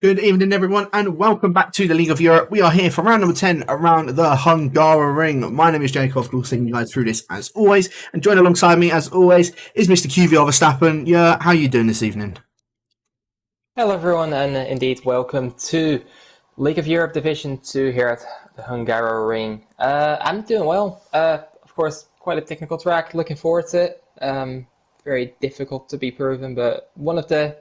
Good evening, everyone, and welcome back to the League of Europe. We are here for round number 10 around the Hungary ring. My name is Jacob, taking you guys through this as always. And joined alongside me, as always, is Mr. QVR Verstappen. Yeah, how are you doing this evening? Hello everyone, and indeed welcome to League of Europe Division 2 here at the Hungary ring. I'm doing well. Of course, quite a technical track, looking forward to it. Very difficult to be proven, but one of the,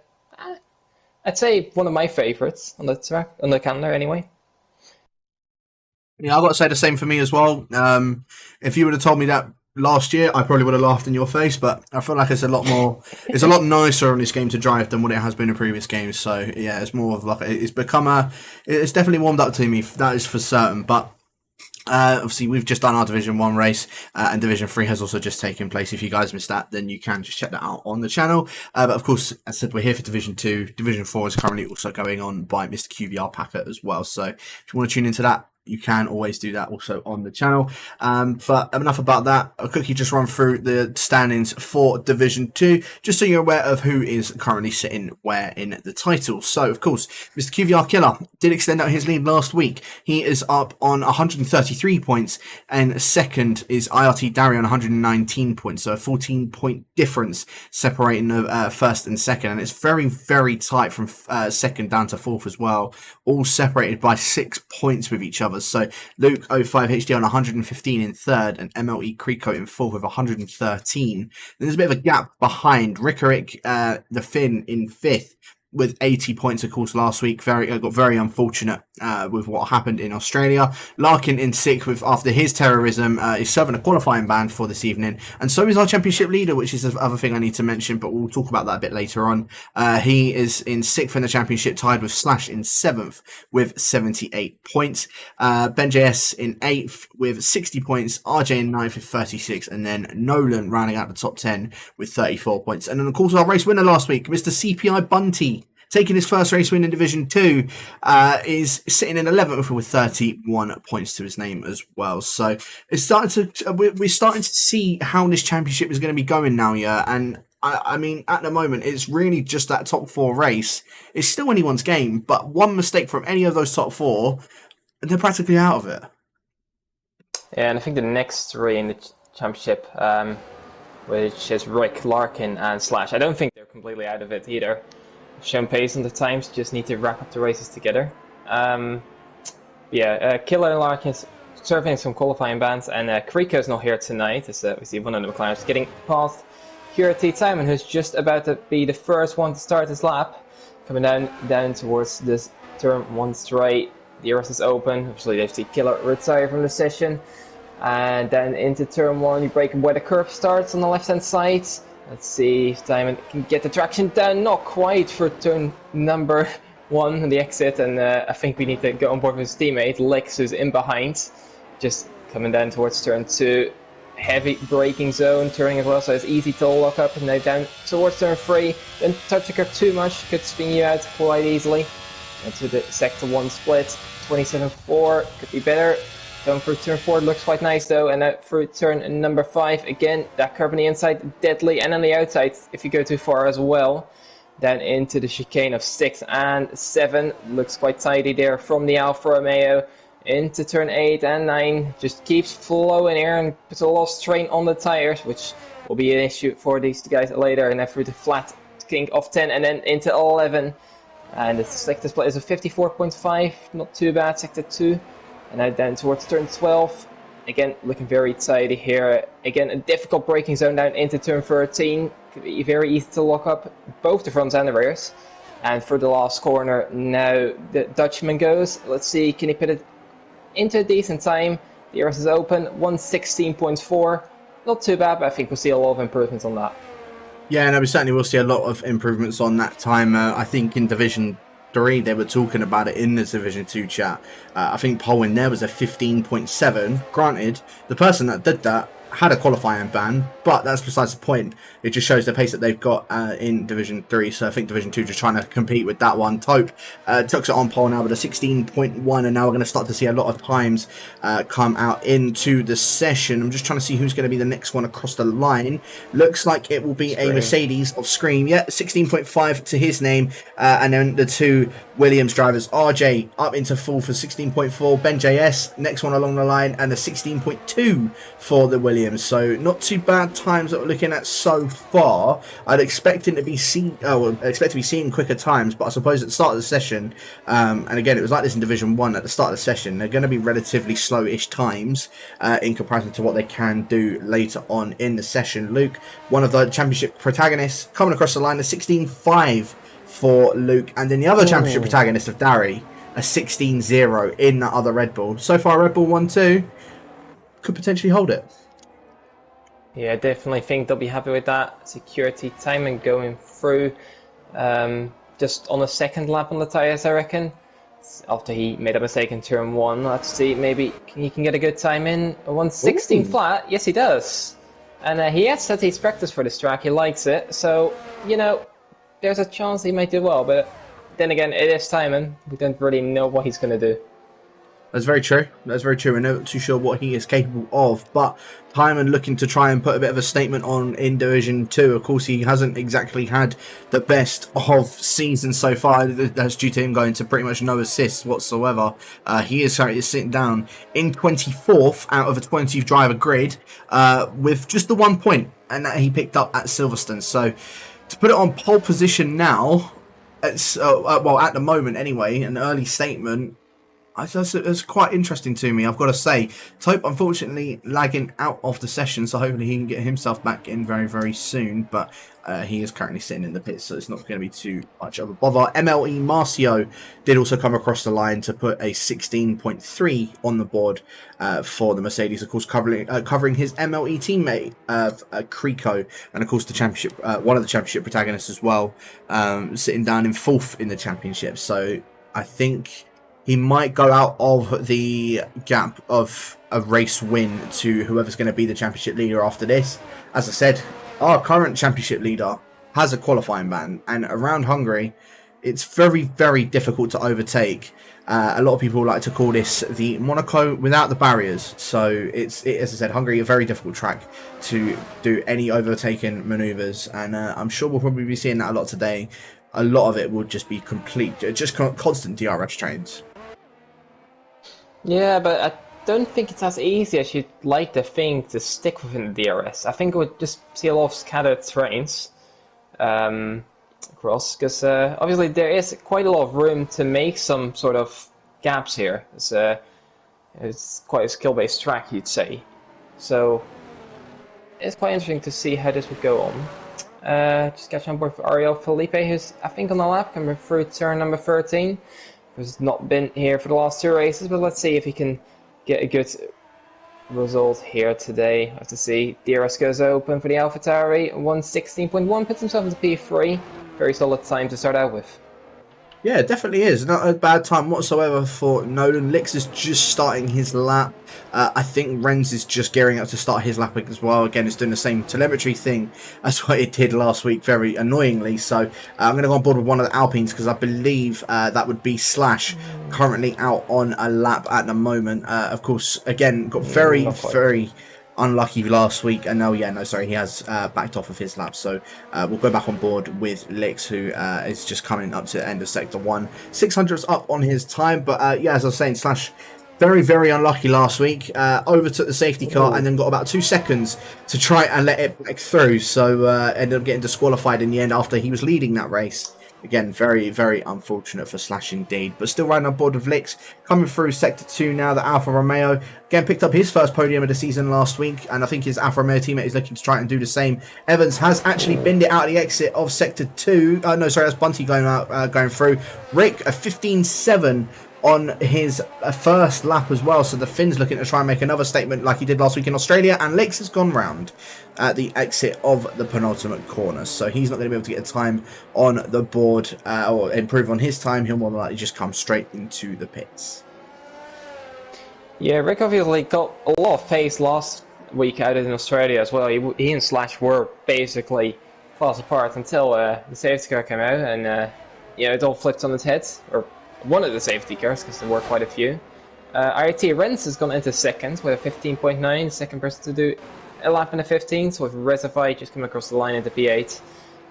I'd say one of my favorites on the track, on the calendar anyway. Yeah, I've got to say the same for me as well. If you would have told me that last year, I probably would have laughed in your face, but I feel like it's a lot more, it's a lot nicer on this game to drive than what it has been in previous games. So yeah, it's more of like, it's definitely warmed up to me, that is for certain. But obviously, we've just done our Division 1 race, and Division 3 has also just taken place. If you guys missed that, then you can just check that out on the channel. But of course, as I said, we're here for Division 2. Division 4 is currently also going on by Mr. QVR Packer as well. So if you want to tune into that, you can always do that also on the channel. But enough about that. I'll quickly just run through the standings for Division 2, just so you're aware of who is currently sitting where in the title. So, of course, Mr. QVR Killer did extend out his lead last week. He is up on 133 points, and second is IRT Dari on 119 points. So a 14-point difference separating the first and second. And it's very, very tight from second down to fourth as well, all separated by 6 points with each other. So Luke 05HD on 115 in third, and MLE Creeko in fourth with 113. Then there's a bit of a gap behind Rickerick, the Finn, in fifth with 80 points, of course, last week. Got very unfortunate with what happened in Australia. Larkin in sixth with, after his terrorism, is serving a qualifying ban for this evening. And so is our championship leader, which is the other thing I need to mention, but we'll talk about that a bit later on. He is in sixth in the championship, tied with Slash in seventh with 78 points. Ben JS in eighth with 60 points. RJ in ninth with 36. And then Nolan rounding out the top 10 with 34 points. And then, of course, our race winner last week, Mr. CPI Bunty, taking his first race win in Division 2, is sitting in 11th with 31 points to his name as well. So it's we're starting to see how this championship is going to be going now, yeah. And I mean, at the moment, it's really just that top four race. It's still anyone's game, but one mistake from any of those top four, and they're practically out of it. Yeah, and I think the next three in the championship, which is Rick, Larkin, and Slash, I don't think they're completely out of it either. Shown pace on the times, just need to wrap up the races together. Killer and Larkin's serving some qualifying bans, and Creeko's not here tonight, as we see one of the McLarens getting past QRT Simon, who's just about to be the first one to start his lap. Coming down towards this turn one straight, the Earth is open. Obviously they see Killer retire from the session. And then into turn one, you break where the curve starts on the left hand side. Let's see if Diamond can get the traction down. Not quite for turn number one, the exit. And I think we need to go on board with his teammate, Lex, who's in behind. Just coming down towards turn two. Heavy braking zone, turning as well, so it's easy to lock up. And now down towards turn three. Don't touch the curve too much, could spin you out quite easily. Into the sector one split. 27.4, could be better. Going through turn 4 looks quite nice though, and out through turn number 5, again, that curve on the inside, deadly, and on the outside, if you go too far as well. Then into the chicane of 6 and 7, looks quite tidy there from the Alfa Romeo. Into turn 8 and 9, just keeps flowing here and puts a lot of strain on the tires, which will be an issue for these guys later. And then through the flat kink of 10 and then into 11. And the sector split is a 54.5, not too bad, sector 2. And now down towards turn 12. Again, looking very tidy here. Again, a difficult braking zone down into turn 13. Could be very easy to lock up both the fronts and the rears. And for the last corner, now the Dutchman goes. Let's see, can he put it into a decent time? The Earth is open, 116.4. Not too bad, but I think we'll see a lot of improvements on that. Yeah, no, we certainly will see a lot of improvements on that time. I think in Division 3, they were talking about it in the Division 2 chat. I think Poland there was a 15.7. Granted, the person that did that had a qualifying ban, but that's besides the point. It just shows the pace that they've got in Division 3. So I think Division 2 just trying to compete with that one. Tope tucks it on pole now with a 16.1, and now we're going to start to see a lot of times come out into the session. I'm just trying to see who's going to be the next one across the line. Looks like it will be a Mercedes of Scream. Yeah, 16.5 to his name. And then the two Williams drivers, RJ up into full for 16.4, Ben JS next one along the line, and a 16.2 for the Williams. So not too bad times that we're looking at so far. I'd expect him to be seeing quicker times, but I suppose at the start of the session, and again it was like this in Division 1 at the start of the session, they're going to be relatively slow-ish times in comparison to what they can do later on in the session. Luke, one of the championship protagonists, coming across the line, a 16.5 for Luke, and then the other championship protagonist of Dari, a 16.0 in that other Red Bull. So far Red Bull 1-2 could potentially hold it. Yeah, I definitely think they'll be happy with that security time and going through just on the second lap on the tyres, I reckon. After he made a mistake in turn 1, let's see, maybe he can get a good time in. A 116 flat, yes he does. And he has said he's practiced for this track, he likes it, so, you know, there's a chance he might do well, but then again, it is timing. We don't really know what he's going to do. That's very true. That's very true. We're not too sure what he is capable of, but Timon looking to try and put a bit of a statement on in Division 2. Of course, he hasn't exactly had the best of seasons so far. That's due to him going to pretty much no assists whatsoever. He is currently sitting down in 24th out of a 20 driver grid with just the 1 point, and that he picked up at Silverstone. So to put it on pole position now, it's well, at the moment anyway, an early statement. It's quite interesting to me, I've got to say. Tope, unfortunately, lagging out of the session, so hopefully he can get himself back in very, very soon. But he is currently sitting in the pits, so it's not going to be too much of a bother. MLE Marcio did also come across the line to put a 16.3 on the board for the Mercedes, of course, covering his MLE teammate, Krico, and of course the championship, one of the championship protagonists as well, sitting down in 4th in the championship. So I think he might go out of the gap of a race win to whoever's going to be the championship leader after this. As I said, our current championship leader has a qualifying ban, and around Hungary, it's very, very difficult to overtake. A lot of people like to call this the Monaco without the barriers. So as I said, Hungary, a very difficult track to do any overtaking maneuvers, and I'm sure we'll probably be seeing that a lot today. A lot of it will just be just constant DRS trains. Yeah, but I don't think it's as easy as you'd like to think to stick within the DRS. I think we would just see a lot of scattered trains across, because obviously there is quite a lot of room to make some sort of gaps here. It's quite a skill-based track, you'd say. So it's quite interesting to see how this would go on. Just catch on board for Ariel Felipe, who's, I think, on the lap, coming through turn number 13. Who's not been here for the last 2 races, but let's see if he can get a good result here today. I have to see. DRS goes open for the AlphaTauri. 116.1 puts himself into P3. Very solid time to start out with. Yeah, it definitely is. Not a bad time whatsoever for Nolan. Lix is just starting his lap. I think Renz is just gearing up to start his lap as well. Again, it's doing the same telemetry thing as what it did last week, very annoyingly. So I'm going to go on board with one of the Alpines, because I believe that would be Slash, currently out on a lap at the moment. Of course, again, got very unlucky last week, and now, he has backed off of his lap, so we'll go back on board with Lix, who is just coming up to the end of Sector 1. 600's up on his time, but yeah, as I was saying, Slash, very, very unlucky last week, overtook the safety car and then got about 2 seconds to try and let it back through, so ended up getting disqualified in the end after he was leading that race. Again, very, very unfortunate for Slash indeed. But still riding on board with Lix. Coming through Sector 2 now, the Alfa Romeo. Again, picked up his first podium of the season last week. And I think his Alfa Romeo teammate is looking to try and do the same. Evans has actually binned it out of the exit of Sector 2. No, sorry, that's Bunty going through. Rick, a 15.7 on his first lap as well. So the Finn's looking to try and make another statement like he did last week in Australia. And Lix has gone round at the exit of the penultimate corner. So he's not going to be able to get a time on the board or improve on his time. He'll more than likely just come straight into the pits. Yeah, Rick obviously got a lot of pace last week out in Australia as well, he and Slash were basically class apart until the safety car came out, and it all flipped on its head, or one of the safety cars, because there were quite a few. IRT Renz has gone into second with a 15.9, second person to do a lap in a 15, so with Resify just coming across the line into P8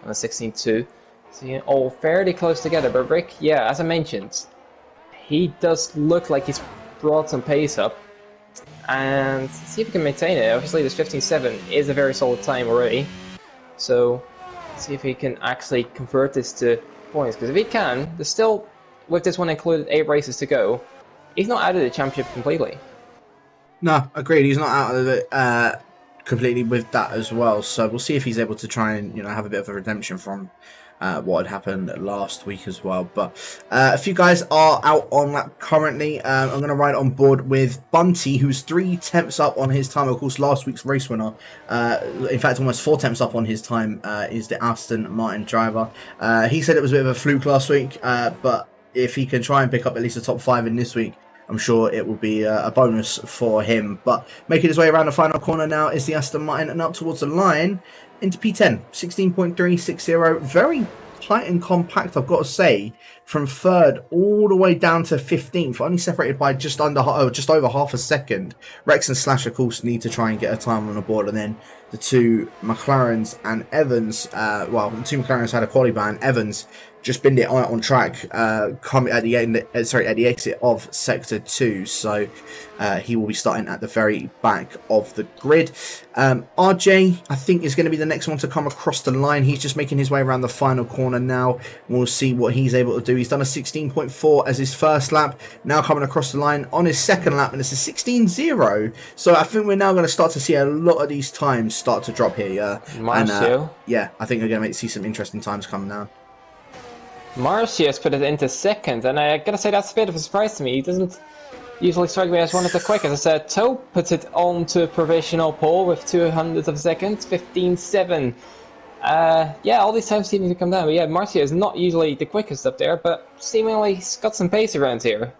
on a 16.2. So all fairly close together, but Rick, yeah, as I mentioned, he does look like he's brought some pace up, and see if he can maintain it. Obviously this 15.7 is a very solid time already, so see if he can actually convert this to points, because if he can, there's still, with this one included, 8 races to go. He's not out of the championship completely. No, agreed. He's not out of it completely with that as well. So we'll see if he's able to try and have a bit of a redemption from what had happened last week as well. But a few guys are out on lap currently. I'm going to ride on board with Bunty, who's 3 tenths up on his time. Of course, last week's race winner. In fact, almost 4 tenths up on his time is the Aston Martin driver. He said it was a bit of a fluke last week, but if he can try and pick up at least the top 5 in this week, I'm sure it will be a bonus for him. But making his way around the final corner now is the Aston Martin, and up towards the line into P10, 16.360. Very tight and compact, I've got to say, from 3rd all the way down to 15th, only separated by just over half a second. Rex and Slash, of course, need to try and get a time on the board, and then the 2 McLarens and Evans, the 2 McLarens had a quality ban. Evans just binned it on track, coming at the end. At the exit of Sector 2. So he will be starting at the very back of the grid. RJ, I think, is going to be the next one to come across the line. He's just making his way around the final corner now. We'll see what he's able to do. He's done a 16.4 as his first lap. Now coming across the line on his second lap, and it's a 16.0. So I think we're now going to start to see a lot of these times start to drop here. Yeah, I think we're going to see some interesting times coming now. Marcia's put it into second, and I gotta say that's a bit of a surprise to me. He doesn't usually strike me as one of the quickest. As I said, Toe puts it onto provisional pole with 200 of a second, 15.7. All these times seem to come down. But yeah, Marcia is not usually the quickest up there, but seemingly he's got some pace around here.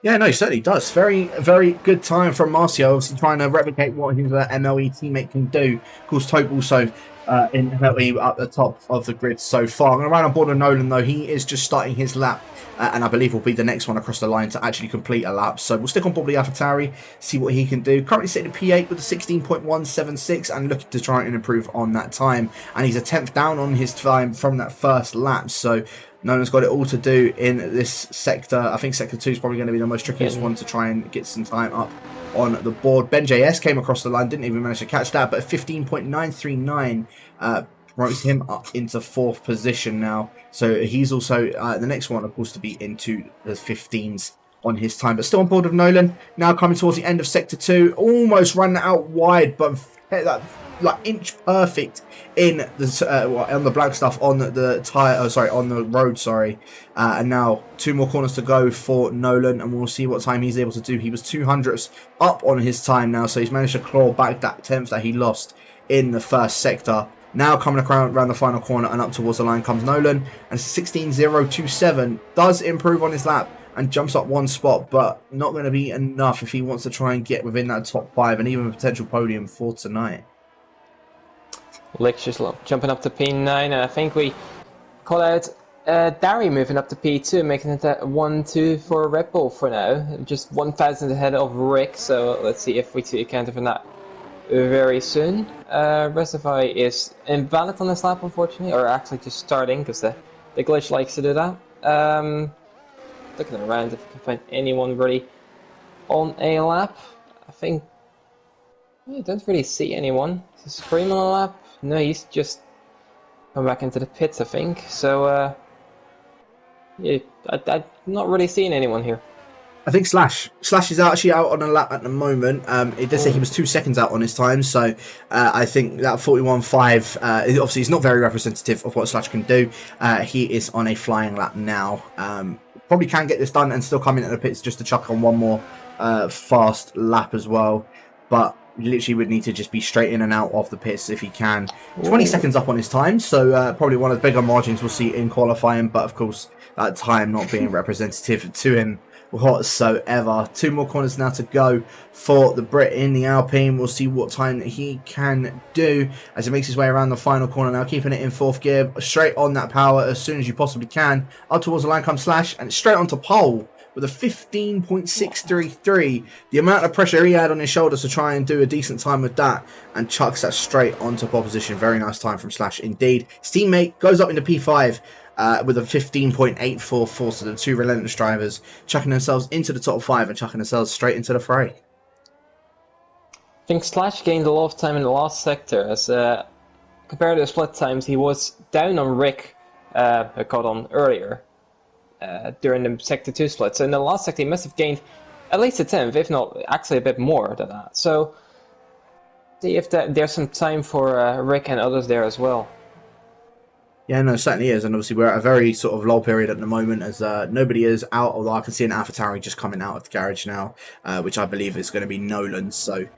Yeah, no, he certainly does. Very, very good time from Marcio, obviously trying to replicate what his MLE teammate can do. Of course, Tope also in MLE up the top of the grid so far. I'm going to ride on board with Nolan, though. He is just starting his lap, and I believe will be the next one across the line to actually complete a lap. So we'll stick on board with AlphaTauri, see what he can do. Currently sitting at P8 with a 16.176 and looking to try and improve on that time. And he's a 10th down on his time from that first lap. So Nolan's got it all to do in this sector. I think Sector 2 is probably going to be the most trickiest one to try and get some time up on the board. Ben JS came across the line, didn't even manage to catch that, but 15.939 promotes him up into 4th position now. So he's also the next one, of course, to be into the 15s on his time. But still on board with Nolan. Now coming towards the end of Sector 2. Almost run out wide, but that like inch perfect in the on the black stuff on the tire. On the road. And now 2 more corners to go for Nolan, and we'll see what time he's able to do. He was 200ths up on his time now, so he's managed to claw back that 10th that he lost in the first sector. Now coming around the final corner and up towards the line comes Nolan, and 16.027 does improve on his lap and jumps up 1 spot, but not going to be enough if he wants to try and get within that top 5 and even a potential podium for tonight. Lick's just jumping up to P9, and I think we call out Dari moving up to P2, making it at 1-2 for Red Bull for now. Just 1,000 ahead of Rick, so let's see if we see a counter from that very soon. Resify is invalid on this lap, unfortunately, or actually just starting, because the glitch likes to do that. Looking around if we can find anyone really on a lap. I think I don't really see anyone. Is Scream on a lap? No, he's just come back into the pits, I think. So I'm not really seeing anyone here. I think Slash is actually out on a lap at the moment. It did say he was 2 seconds out on his time, so I think that 41.5 obviously is not very representative of what Slash can do. He is on a flying lap now. Probably can get this done and still come in at the pits just to chuck on 1 more fast lap as well, but literally would need to just be straight in and out of the pits if he can. 20 seconds up on his time, so probably one of the bigger margins we'll see in qualifying, but of course that time not being representative to him whatsoever. 2 more corners now to go for the Brit in the Alpine. We'll see what time he can do as he makes his way around the final corner now, keeping it in 4th gear, straight on that power as soon as you possibly can. Up towards the line comes Slash, and it's straight onto pole with a 15.633. The amount of pressure he had on his shoulders to try and do a decent time with that, and chucks that straight onto pole position. Very nice time from Slash indeed. His teammate goes up into P5 with a 15.844. So the 2 relentless drivers chucking themselves into the top 5 and chucking themselves straight into the fray. I think Slash gained a lot of time in the last sector, as compared to the split times, he was down on Rick, who caught on earlier during the sector 2 split. So in the last sector, he must have gained at least a 10th, if not actually a bit more than that. So see if there's some time for Rick and others there as well. Yeah, no, it certainly is. And obviously we're at a very sort of lull period at the moment as nobody is out, although I can see an AlphaTauri just coming out of the garage now, which I believe is going to be Nolan. So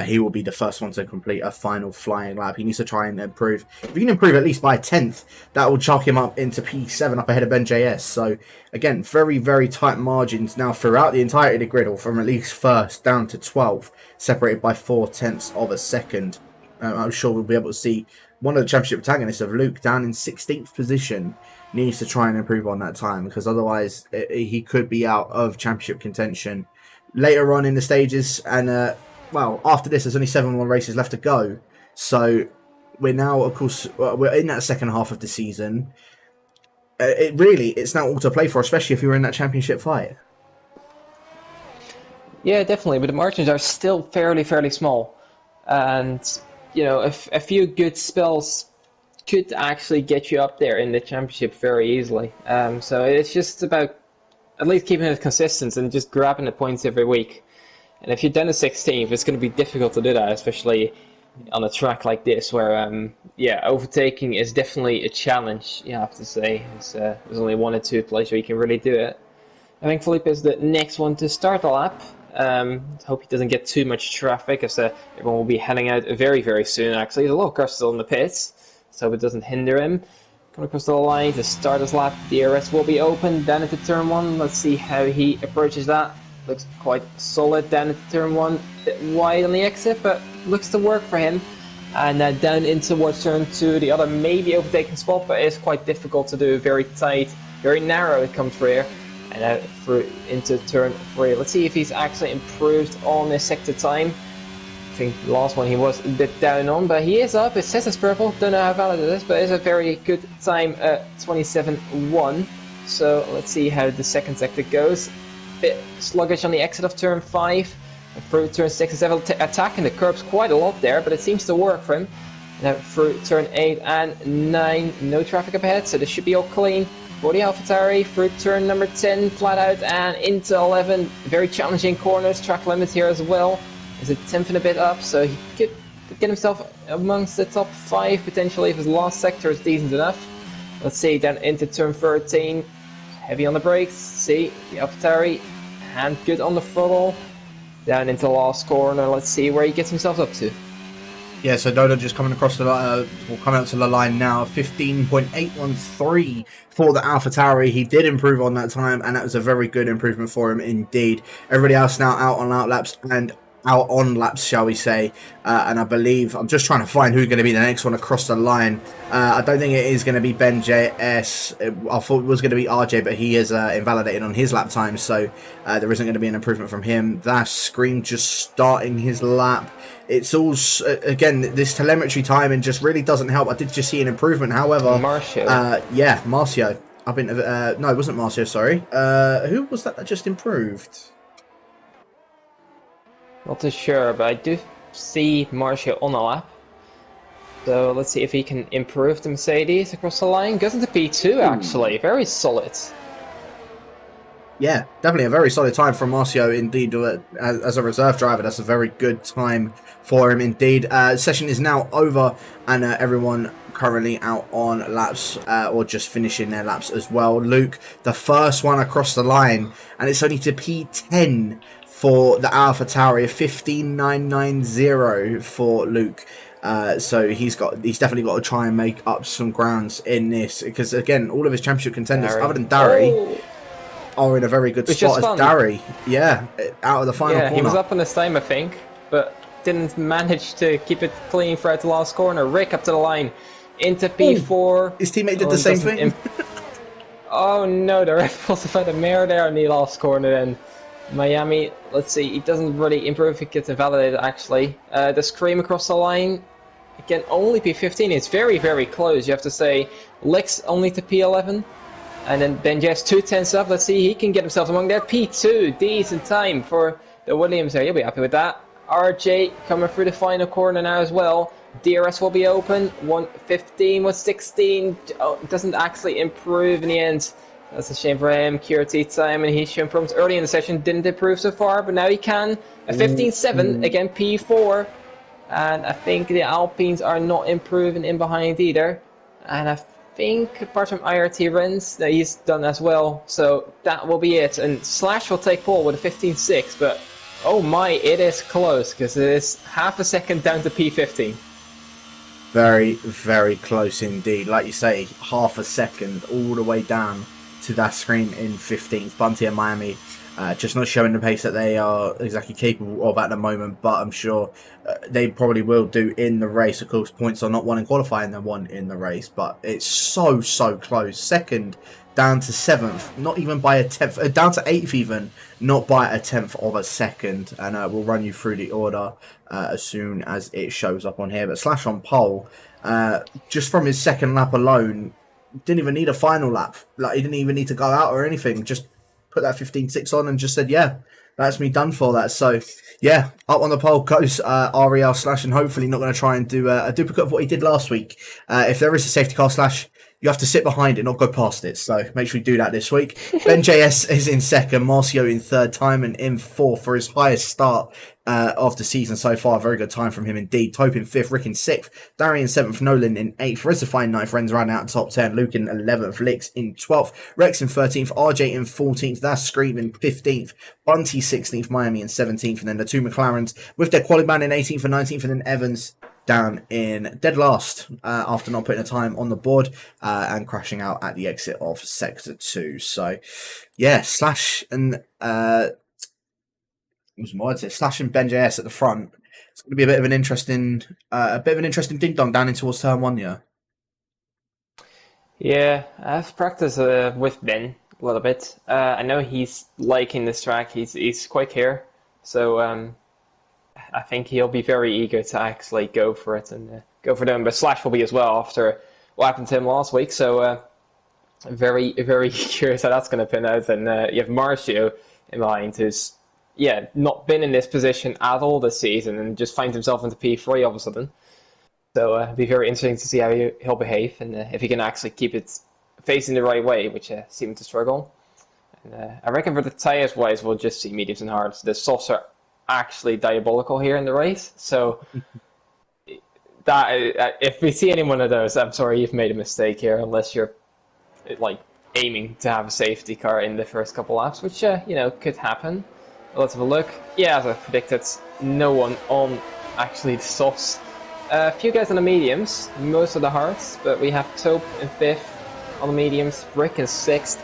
he will be the first one to complete a final flying lap. He needs to try and improve. If he can improve at least by a 10th, that will chuck him up into P7 up ahead of Ben JS. So again, very, very tight margins now throughout the entirety of the grid, or from at least 1st down to 12th, separated by 4/10 of a second. I'm sure we'll be able to see one of the championship protagonists of Luke down in 16th position needs to try and improve on that time, because otherwise he could be out of championship contention later on in the stages. And well, after this, there's only 7 more races left to go. So we're now, of course, we're in that second half of the season. It's now all to play for, especially if you're in that championship fight. Yeah, definitely, but the margins are still fairly small, and you know, a few good spells could actually get you up there in the championship very easily. So it's just about at least keeping it consistent and just grabbing the points every week. And if you're down to 16th, it's going to be difficult to do that, especially on a track like this, where yeah, overtaking is definitely a challenge. You have to say, there's only 1 or 2 places where you can really do it. I think Felipe is the next one to start the lap. Hope he doesn't get too much traffic, as everyone will be heading out very soon. Actually, there's a lot of cars still in the pits, so it doesn't hinder him. Coming across the line to start his lap, DRS will be open down into turn 1. Let's see how he approaches that. Looks quite solid down into turn 1, a bit wide on the exit, but looks to work for him. And down in towards turn 2, the other maybe overtaking spot, but it's quite difficult to do. Very tight, very narrow it comes through here. And out through into turn 3. Let's see if he's actually improved on this sector time. I think the last one he was a bit down on, but he is up. It says it's purple. Don't know how valid it is, but it's a very good time at 27.1. So let's see how the second sector goes. Bit sluggish on the exit of turn 5. And through turn 6 and 7, attacking the curbs quite a lot there, but it seems to work for him. Now through turn 8 and 9, no traffic up ahead, so this should be all clean. For the AlphaTauri through turn number 10, flat out, and into 11. Very challenging corners, track limit here as well. Is a 10th and a bit up, so he could get himself amongst the top 5 potentially if his last sector is decent enough. Let's see, down into turn 13. Heavy on the brakes. See, the AlphaTauri, hand good on the throttle. Down into the last corner, let's see where he gets himself up to. Yeah, so Dodo just coming across the coming out to the line now, 15.813 for the AlphaTauri. He did improve on that time, and that was a very good improvement for him indeed. Everybody else now out on laps and out on laps, shall we say. And I believe, I'm just trying to find who's going to be the next one across the line. I don't think it is going to be Ben JS. I thought it was going to be RJ, but he is invalidated on his lap time, so there isn't going to be an improvement from him. That's Scream just starting his lap. It's all, again, this telemetry timing just really doesn't help. I did just see an improvement, however. Marcio. Yeah, Marcio. No, it wasn't Marcio, sorry. Who was that just improved? Not too sure, but I do see Marcio on a lap. So let's see if he can improve the Mercedes across the line. Goes into P2 actually, very solid. Yeah, definitely a very solid time from Marcio indeed. As a reserve driver, that's a very good time for him indeed. Session is now over, and everyone currently out on laps or just finishing their laps as well. Luke, the first one across the line, and it's only to P10 for the AlphaTauri, 15.990 for Luke. So he's definitely got to try and make up some grounds in this, because again, all of his championship contenders, other than Dari. are in a very good Which spot is as fun. Dari. Yeah, out of the final corner. He was up on his time, I think, but didn't manage to keep it clean throughout the last corner. Rick up to the line, into P4. His teammate did the same thing. Oh no, the ref must have had a mare there in the last corner then. Miami, let's see, he doesn't really improve, he gets invalidated actually. The scream across the line, it can only P15, it's very, very close. You have to say, Lex only to P11. And then just 2 tenths up, let's see, he can get himself among there. P2, decent time for the Williams there, you'll be happy with that. RJ coming through the final corner now as well. DRS will be open, 115, 116, doesn't actually improve in the end. That's a shame for him. QRT time, and he's shown problems early in the session, didn't improve so far, but now he can. A 15.7, again P4. And I think the Alpines are not improving in behind either. And I think, apart from IRT runs, he's done as well. So that will be it. And Slash will take pole with a 15.6, but oh my, it is close, because it is half a second down to P15. Very, very close indeed. Like you say, half a second all the way down to that screen in 15th. Bunty and Miami just not showing the pace that they are exactly capable of at the moment, but I'm sure they probably will do in the race. Of course, points are not one in qualifying, they're one in the race, but it's so close. Second down to 7th, not even by a 10th, down to 8th even, not by a 10th of a second. And we'll run you through the order as soon as it shows up on here. But Slash on pole, just from his second lap alone, didn't even need a final lap. Like, he didn't even need to go out or anything. Just put that 15.6 on and just said, yeah, that's me done for that. So, yeah, up on the pole goes Ariel Slash, and hopefully not going to try and do a duplicate of what he did last week. If there is a safety car, Slash, you have to sit behind it, not go past it. So make sure you do that this week. Ben JS is in second, Marcio in third time, and in fourth for his highest start of the season so far. Very good time from him indeed. Tope in fifth, Rick in sixth, Darian in seventh, Nolan in eighth, Rezafine in ninth, Renz rounding out top 10, Luke in 11th, Lix in 12th, Rex in 13th, RJ in 14th, that's Scream in 15th, Bunty 16th, Miami in 17th, and then the two McLarens with their quali man in 18th and 19th, and then Evans down in dead last after not putting a time on the board and crashing out at the exit of Sector 2. So, yeah, Slash and Slash and Ben JS at the front. It's going to be a bit of an interesting ding dong down in towards turn 1. Yeah, I've practiced with Ben a little bit. I know he's liking this track. He's quick here, so I think he'll be very eager to actually go for it and go for them. But Slash will be as well after what happened to him last week. So very, very curious how that's going to pin out. And you have Marcio in mind, who's not been in this position at all this season and just finds himself into P3 all of a sudden. So it'll be very interesting to see how he'll behave and if he can actually keep it facing the right way, which seemed to struggle. And I reckon for the tyres wise, we'll just see mediums and hards. The softs are actually diabolical here in the race, so that if we see any one of those, I'm sorry, you've made a mistake here, unless you're like aiming to have a safety car in the first couple laps, which could happen. Let's have a look. Yeah, as I predicted, no one on actually the softs. A few guys on the mediums, most of the hards, but we have Tope in 5th on the mediums, Rick in 6th,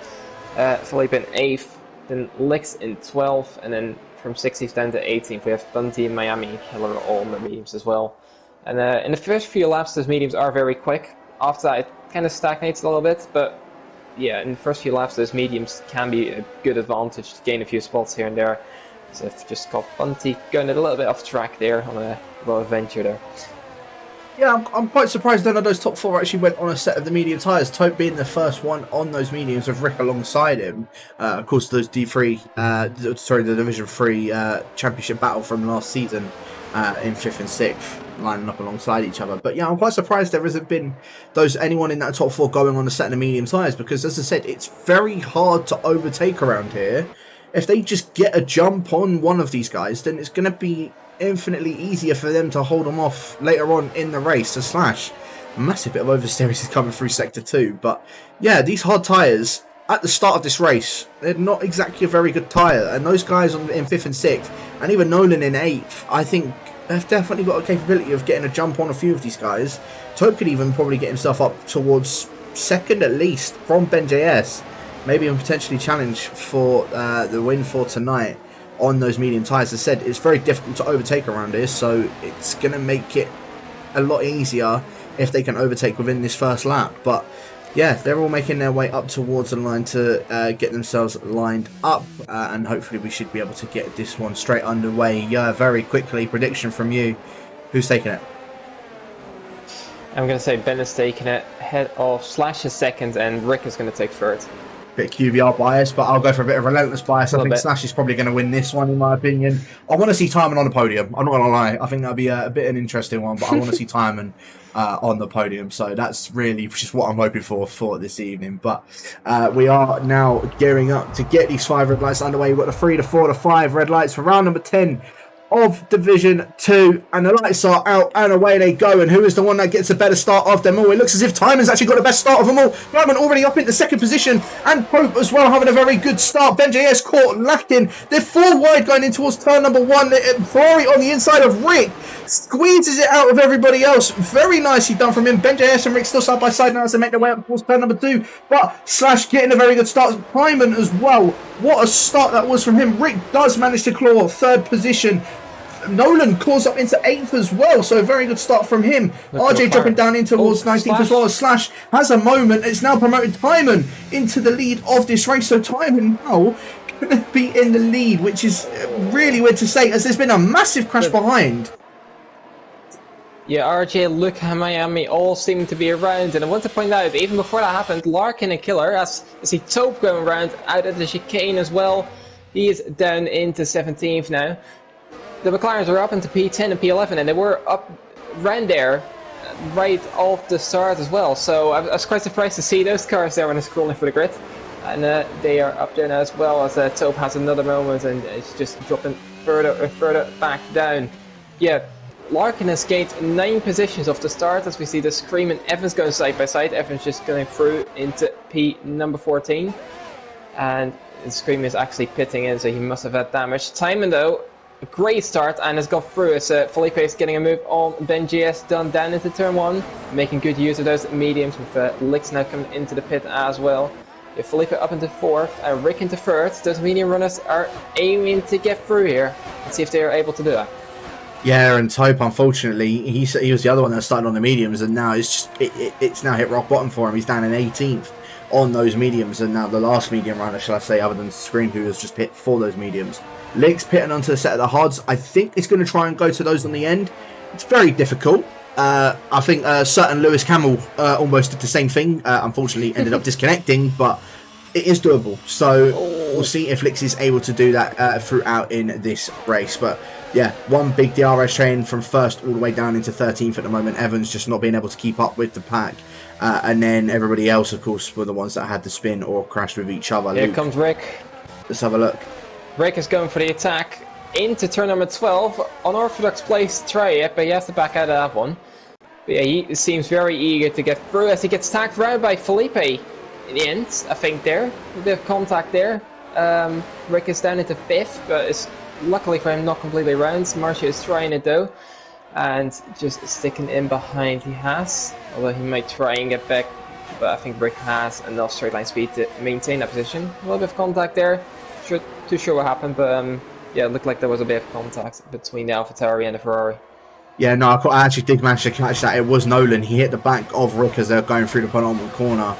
Philippe in 8th, then Lix in 12th, and then from 16th down to 18th, we have Bunty and Miami Killer all on the mediums as well. And in the first few laps, those mediums are very quick. After that, it kind of stagnates a little bit, but yeah, in the first few laps, those mediums can be a good advantage to gain a few spots here and there. So I've just got Bunty going a little bit off track there on a little adventure there. Yeah, I'm quite surprised none of those top 4 actually went on a set of the medium tyres. Tope being the first one on those mediums with Rick alongside him. Of course, those the Division 3 Championship battle from last season in 5th and 6th lining up alongside each other. But yeah, I'm quite surprised there hasn't been anyone in that top 4 going on a set of the medium tyres, because as I said, it's very hard to overtake around here. If they just get a jump on one of these guys, then it's going to be infinitely easier for them to hold them off later on in the race. To Slash, a massive bit of oversteer is coming through Sector 2. But yeah, these hard tyres at the start of this race, they're not exactly a very good tyre. And those guys in 5th and 6th, and even Nolan in 8th, I think they've definitely got a capability of getting a jump on a few of these guys. Tope could even probably get himself up towards 2nd at least from Ben JS. maybe even potentially challenge for the win for tonight on those medium tyres. As I said, it's very difficult to overtake around here, so it's going to make it a lot easier if they can overtake within this first lap. But yeah, they're all making their way up towards the line to get themselves lined up, and hopefully we should be able to get this one straight underway. Yeah, very quickly, prediction from you. Who's taking it? I'm going to say Ben is taking it, head of Slash is second, and Rick is going to take third. Bit of QVR bias, but I'll go for a bit of relentless bias. I think Slash is probably going to win this one, in my opinion. I want to see Timon on the podium. I'm not going to lie. I think that'll be a bit an interesting one, but I want to see Timon on the podium. So that's really just what I'm hoping for this evening. But we are now gearing up to get these 5 red lights underway. We've got the 3, the 4, the 5 red lights for round number 10 of Division 2, and the lights are out and away they go. And who is the one that gets a better start of them all? It looks as if Timon's actually got the best start of them all. Timon already up into second position, and Pope as well having a very good start. BenJS caught lacking. They're 4 wide going in towards turn number 1. Ferrari on the inside of Rick squeezes it out of everybody else. Very nicely done from him. BenJS and Rick still side by side now as they make their way up towards turn number 2, but Slash getting a very good start. Timon as well. What a start that was from him. Rick does manage to claw 3rd position. Nolan calls up into 8th as well, so a very good start from him. RJ dropping down in towards 19th as well. As Slash has a moment. It's now promoted Timon into the lead of this race, so Timon now going to be in the lead, which is really weird to say, as there's been a massive crash behind. Yeah, RJ, Luke, and Miami all seem to be around, and I want to point out, even before that happened, Larkin and Killer, as see Taupe going around out of the chicane as well. He is down into 17th now. The McLarens are up into P10 and P11, and they were up around there right off the start as well. So I was quite surprised to see those cars there when I was scrolling for the grid. And they are up there now as well, as Taupe has another moment and it's just dropping further back down. Yeah, Larkin has gained 9 positions off the start, as we see the Scream and Evans going side by side. Evans just going through into P number 14. And the Scream is actually pitting in, so he must have had damage. Timon though, a great start and has got through as Felipe is getting a move on BenJS done down into turn 1, making good use of those mediums with Licks now coming into the pit as well. Yeah, Felipe up into 4th and Rick into 3rd. Those medium runners are aiming to get through here and see if they are able to do that. Yeah, and Taupe, unfortunately, he was the other one that started on the mediums, and now it's now hit rock bottom for him. He's down in 18th on those mediums, and now the last medium runner, shall I say, other than Scream, who has just hit for those mediums. Lick's pitting onto the set of the Hods. I think it's going to try and go to those on the end. It's very difficult. I think certain Lewis Camel almost did the same thing. Unfortunately, ended up disconnecting, but it is doable. So we'll see if Lix is able to do that throughout in this race. But yeah, one big DRS train from 1st all the way down into 13th at the moment. Evans just not being able to keep up with the pack. And then everybody else, of course, were the ones that had to spin or crashed with each other. Here comes Rick. Let's have a look. Rick is going for the attack into turn number 12. Unorthodox place try it, but he has to back out of that one. But yeah, he seems very eager to get through as he gets tagged round by Felipe in the end, I think there. A bit of contact there. Rick is down into 5th, but it's luckily for him not completely round. Marcia is trying it though, and just sticking in behind he has. Although he might try and get back, but I think Rick has enough straight line speed to maintain that position. A little bit of contact there. Too sure what happened, but yeah, it looked like there was a bit of contact between the AlphaTauri and the Ferrari. Yeah, no, I actually did manage to catch that. It was Nolan. He hit the back of Rick as they're going through the penultimate corner.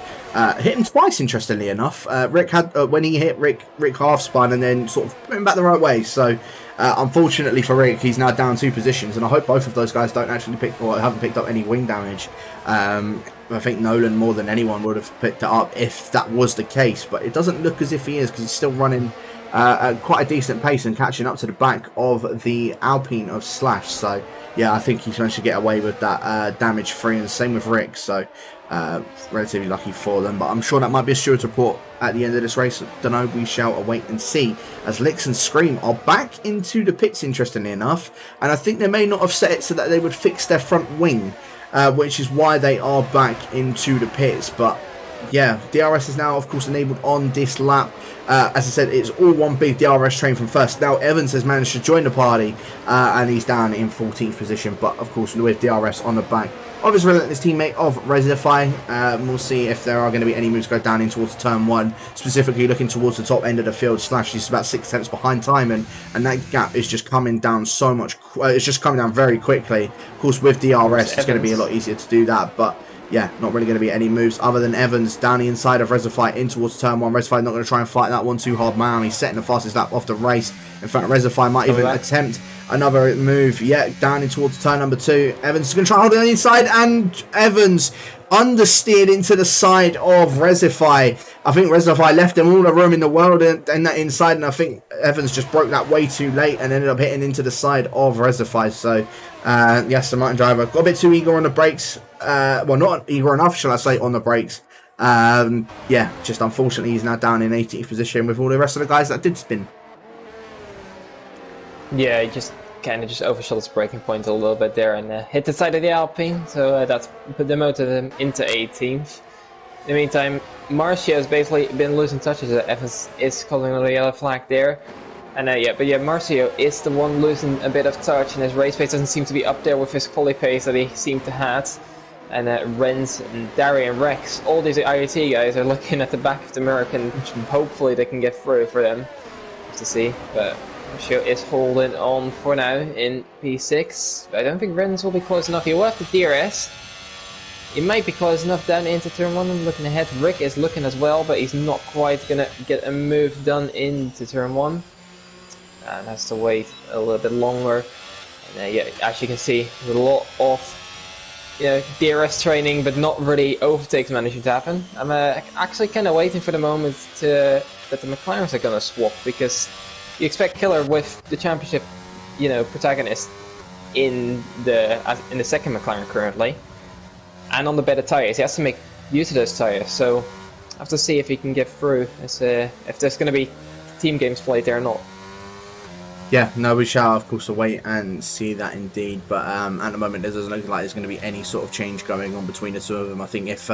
Hit him twice, interestingly enough. Rick had when he hit Rick half spun and then sort of put him back the right way. So unfortunately for Rick, he's now down 2 positions, and I hope both of those guys don't actually haven't picked up any wing damage. I think Nolan more than anyone would have picked it up if that was the case, but it doesn't look as if he is, because he's still running at quite a decent pace and catching up to the back of the Alpine of Slash. So yeah, I think he's managed to get away with that damage free, and same with Rick. So relatively lucky for them, but I'm sure that might be a steward's report at the end of this race. Don't know, we shall await and see, as Licks and Scream are back into the pits, interestingly enough, and I think they may not have set it so that they would fix their front wing, which is why they are back into the pits. But yeah, DRS is now of course enabled on this lap. As I said, it's all one big DRS train from 1st. Now Evans has managed to join the party, and he's down in 14th position, but of course with DRS on the back of his relentless teammate of Resify. We'll see if there are going to be any moves go down in towards turn 1, specifically looking towards the top end of the field. Slash is about 6 tenths behind time, and that gap is just coming down so much. It's just coming down very quickly. Of course, with DRS, it's going to be a lot easier to do that, but yeah, not really going to be any moves other than Evans down the inside of Resify in towards turn 1. Resify not going to try and fight that one too hard. Man, he's setting the fastest lap off the race. In fact, Resify might even attempt another move. Yeah, down in towards turn number 2. Evans is going to try and hold it on the inside, and Evans understeered into the side of Resify. I think Resify left him all the room in the world in that inside, and I think Evans just broke that way too late and ended up hitting into the side of Resify. So, yes, the Martin driver got a bit too eager on the brakes. Well, not eager enough, shall I say, on the brakes. Yeah, just unfortunately he's now down in 18th position with all the rest of the guys that did spin. Yeah, he just kind of just overshot his braking point a little bit there and hit the side of the Alpine, so that's put demoted him into 18th. In the meantime, Marcio has basically been losing touches. Evans is calling on the yellow flag there. And Marcio is the one losing a bit of touch, and his race pace doesn't seem to be up there with his quali pace that he seemed to have. And Renz and Darian Rex, all these IoT guys are looking at the back of the mirror, and hopefully they can get through for them to see. But Marcio is holding on for now in P6. I don't think Renz will be close enough. He will have the DRS. He might be close enough down into turn 1 and looking ahead. Rick is looking as well, but he's not quite going to get a move done into turn 1. And has to wait a little bit longer. And, yeah, as you can see, a lot of DRS training, but not really overtakes managing to happen. I'm actually kind of waiting for the moment that the McLarens are going to swap, because you expect Killer with the championship, protagonist in the second McLaren currently, and on the better tires. He has to make use of those tires, so I have to see if he can get through. If there's going to be team games played there or not. Yeah, no, we shall of course await and see that indeed, but at the moment it doesn't look like there's going to be any sort of change going on between the two of them. I think if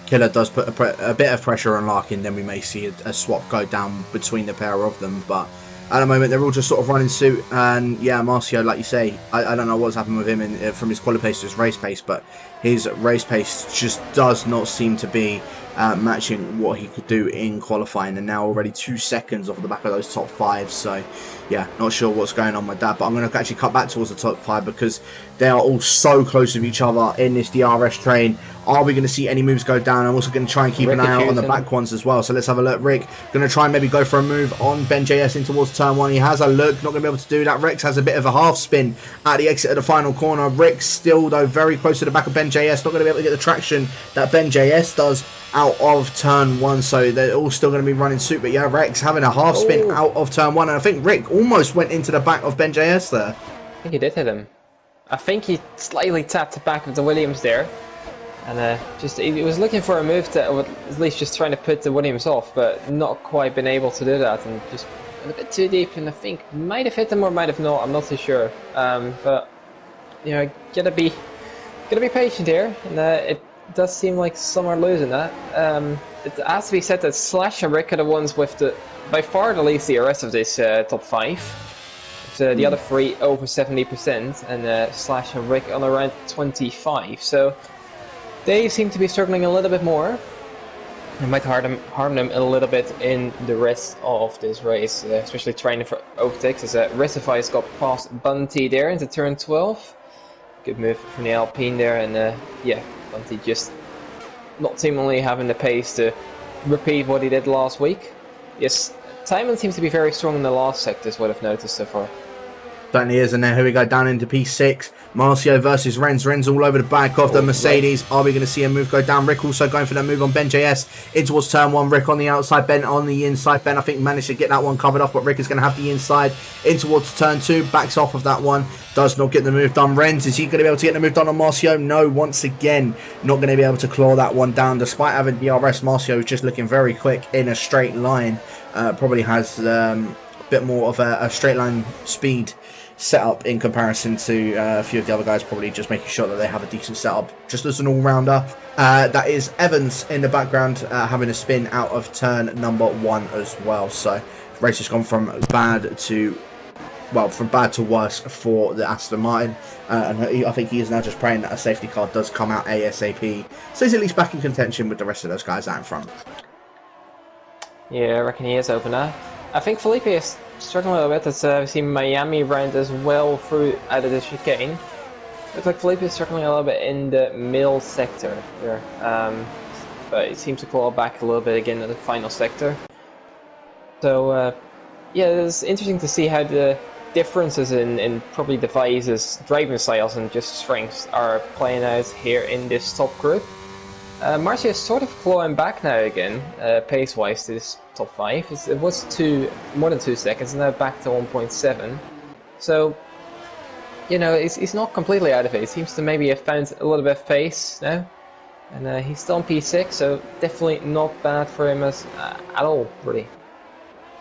Killer does put a bit of pressure on Larkin, then we may see a swap go down between the pair of them, but at the moment they're all just sort of running suit. And yeah, Marcio, like you say, I don't know what's happened with him from his quali pace to his race pace, but his race pace just does not seem to be matching what he could do in qualifying, and now already 2 seconds off the back of those top 5. So yeah, not sure what's going on with that, but I'm going to actually cut back towards the top 5 because they are all so close with each other in this DRS train. Are we going to see any moves go down? I'm also going to try and keep an eye out on the back ones as well. So let's have a look. Rick going to try and maybe go for a move on Ben JS in towards turn 1. He has a look, not going to be able to do that. Rex has a bit of a half spin at the exit of the final corner. Rick still though very close to the back of Ben JS, not going to be able to get the traction that Ben JS does out of turn 1, so they're all still going to be running suit. But yeah, Rex having a half spin out of turn 1, and I think Rick almost went into the back of Ben JS there. I think he did hit him. I think he slightly tapped the back of the Williams there, and he was looking for a move that would at least just trying to put the Williams off, but not quite been able to do that, and just a bit too deep, and I think might have hit him or might have not. I'm not too sure, but gotta be patient here, and it does seem like some are losing that. It has to be said that Slash and Rick are the ones with by far the least DRS of this top 5. The other 3 over 70%, and Slash and Rick on around 25. So they seem to be struggling a little bit more. It might harm them a little bit in the rest of this race, especially trying for overtakes. As Recify's got past Bunty there into turn 12. Good move from the Alpine there, and yeah, Bunty just not seemingly having the pace to repeat what he did last week. Yes, Timon seems to be very strong in the last sector, is what I've noticed so far. Certainly is, and then here we go down into P6. Marcio versus Renz. Renz all over the back of the Mercedes. Right. Are we going to see a move go down? Rick also going for that move on Ben JS in towards turn 1. Rick on the outside, Ben on the inside. Ben, I think, managed to get that one covered off, but Rick is going to have the inside in towards turn 2. Backs off of that one. Does not get the move done. Renz, is he going to be able to get the move done on Marcio? No, once again, not going to be able to claw that one down. Despite having DRS, Marcio is just looking very quick in a straight line. Probably has a bit more of a straight line speed setup in comparison to a few of the other guys, probably just making sure that they have a decent setup just as an all-rounder. That is Evans in the background having a spin out of turn number 1 as well. So race has gone from bad to well, from bad to worse for the Aston Martin. And I think he is now just praying that a safety car does come out ASAP, so he's at least back in contention with the rest of those guys out in front. Yeah, I reckon he is over now. I think Felipe is struggling a little bit. As we've seen Miami round as well through out of the chicane. Looks like Felipe is struggling a little bit in the middle sector there. But he seems to claw back a little bit again in the final sector. So, yeah, it's interesting to see how the differences in probably devices, driving styles and just strengths are playing out here in this top group. Marcia is sort of clawing back now again, pace-wise to this top 5. It was more than 2 seconds, and now back to 1.7. So, you know, he's not completely out of it. He seems to maybe have found a little bit of pace now. And he's still on P6, so definitely not bad for him at all, really.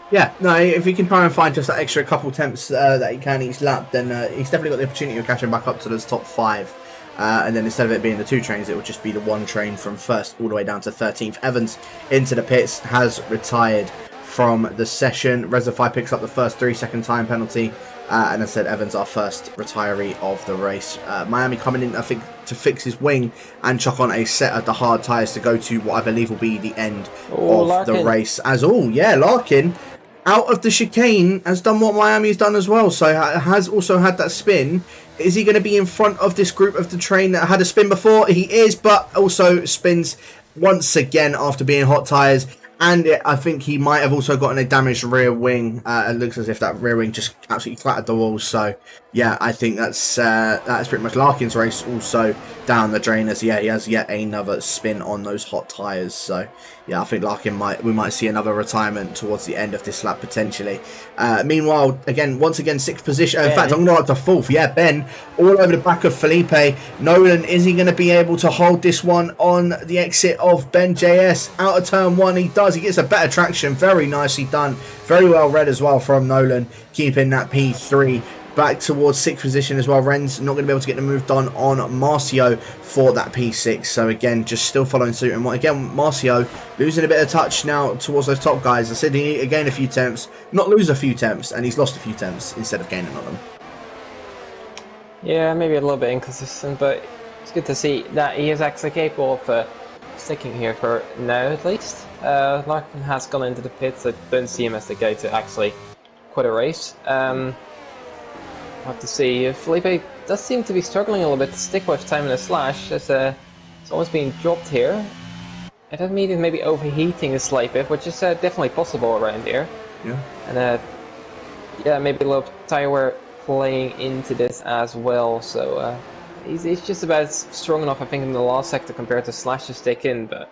Yeah, no, if he can try and find just that extra couple attempts that he can each lap, then he's definitely got the opportunity of catching back up to those top 5. And then instead of it being the 2 trains, it would just be the 1 train from 1st all the way down to 13th. Evans into the pits, has retired from the session. Reservoir picks up the first 3-second time penalty. And as I said, Evans our first retiree of the race. Miami coming in, I think, to fix his wing and chuck on a set of the hard tyres to go to what I believe will be the end of Larkin. the race. As all, yeah, Larkin out of the chicane has done what Miami's done as well, so has also had that spin. Is he going to be in front of this group of the train that had a spin before? He is, but also spins once again after being hot tyres. And I think he might have also gotten a damaged rear wing. It looks as if that rear wing just absolutely clattered the walls. So, yeah, I think that's pretty much Larkin's race also down the drain. As yeah, he has yet another spin on those hot tyres. So, yeah, I think Larkin we might see another retirement towards the end of this lap potentially. Meanwhile, once again, 6th position. In fact, I'm going to up to 4th. Yeah, Ben all over the back of Felipe. Nolan, is he going to be able to hold this one on the exit of Ben JS out of turn 1? He does. He gets a better traction. Very nicely done. Very well read as well from Nolan, keeping that P3 back towards 6th position as well. Ren's not going to be able to get the move done on Marcio for that P6. So again, just still following suit. And again, Marcio losing a bit of touch now towards those top guys. I said he needed to gain a few temps, not lose a few temps, and he's lost a few temps instead of gaining on them. Yeah, maybe a little bit inconsistent, but it's good to see that he is actually capable of sticking here for now at least. Larkin has gone into the pits. I don't see him as the guy to actually quit a race. We'll have to see. Felipe does seem to be struggling a little bit to stick with time in the slash. It's almost being dropped here. I don't mean it maybe overheating a slight bit, which is definitely possible around here. Yeah. And yeah, maybe a little tire wear playing into this as well. So he's just about strong enough, I think, in the last sector compared to Slash to stick in, but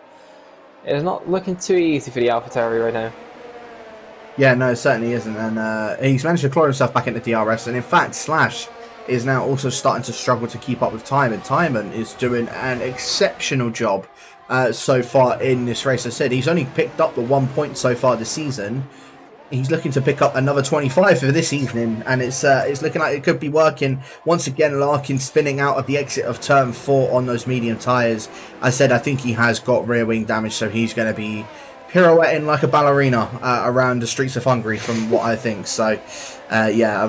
it's not looking too easy for the AlphaTauri right now. Yeah, no, it certainly isn't, and he's managed to claw himself back into DRS, and in fact, Slash is now also starting to struggle to keep up with Timon. Timon is doing an exceptional job so far in this race. As I said, he's only picked up the 1 point so far this season. He's looking to pick up another 25 for this evening, and it's looking like it could be working. Once again, Larkin spinning out of the exit of turn 4 on those medium tyres. I said I think he has got rear wing damage, so he's going to be pirouetting like a ballerina around the streets of Hungary, from what I think. So, yeah,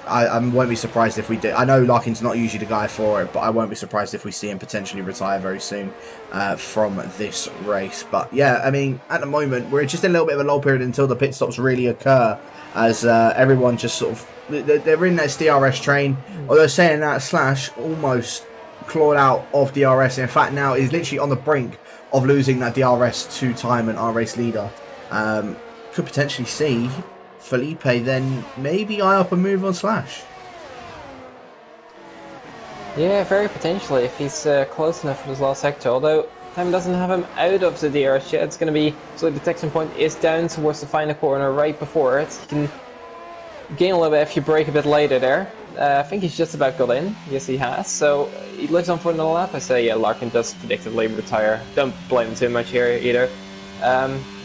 I won't be surprised if we do. I know Larkin's not usually the guy for it, but I won't be surprised if we see him potentially retire very soon from this race. But yeah, I mean, at the moment we're just in a little bit of a lull period until the pit stops really occur, as everyone just sort of they're in this DRS train. Although saying that, Slash almost clawed out of DRS. In fact, now is literally on the brink of losing that DRS to time and our race leader. Could potentially see Felipe then maybe eye up a move on Slash. Yeah, very potentially if he's close enough for this last sector. Although time doesn't have him out of the DRS yet. It's going to be, so the detection point is down towards the final corner right before it. You can gain a little bit if you brake a bit later there. I think he's just about got in. Yes, he has. So he lives on for another lap. I say, yeah, Larkin does predictably retire. Don't blame him too much here either.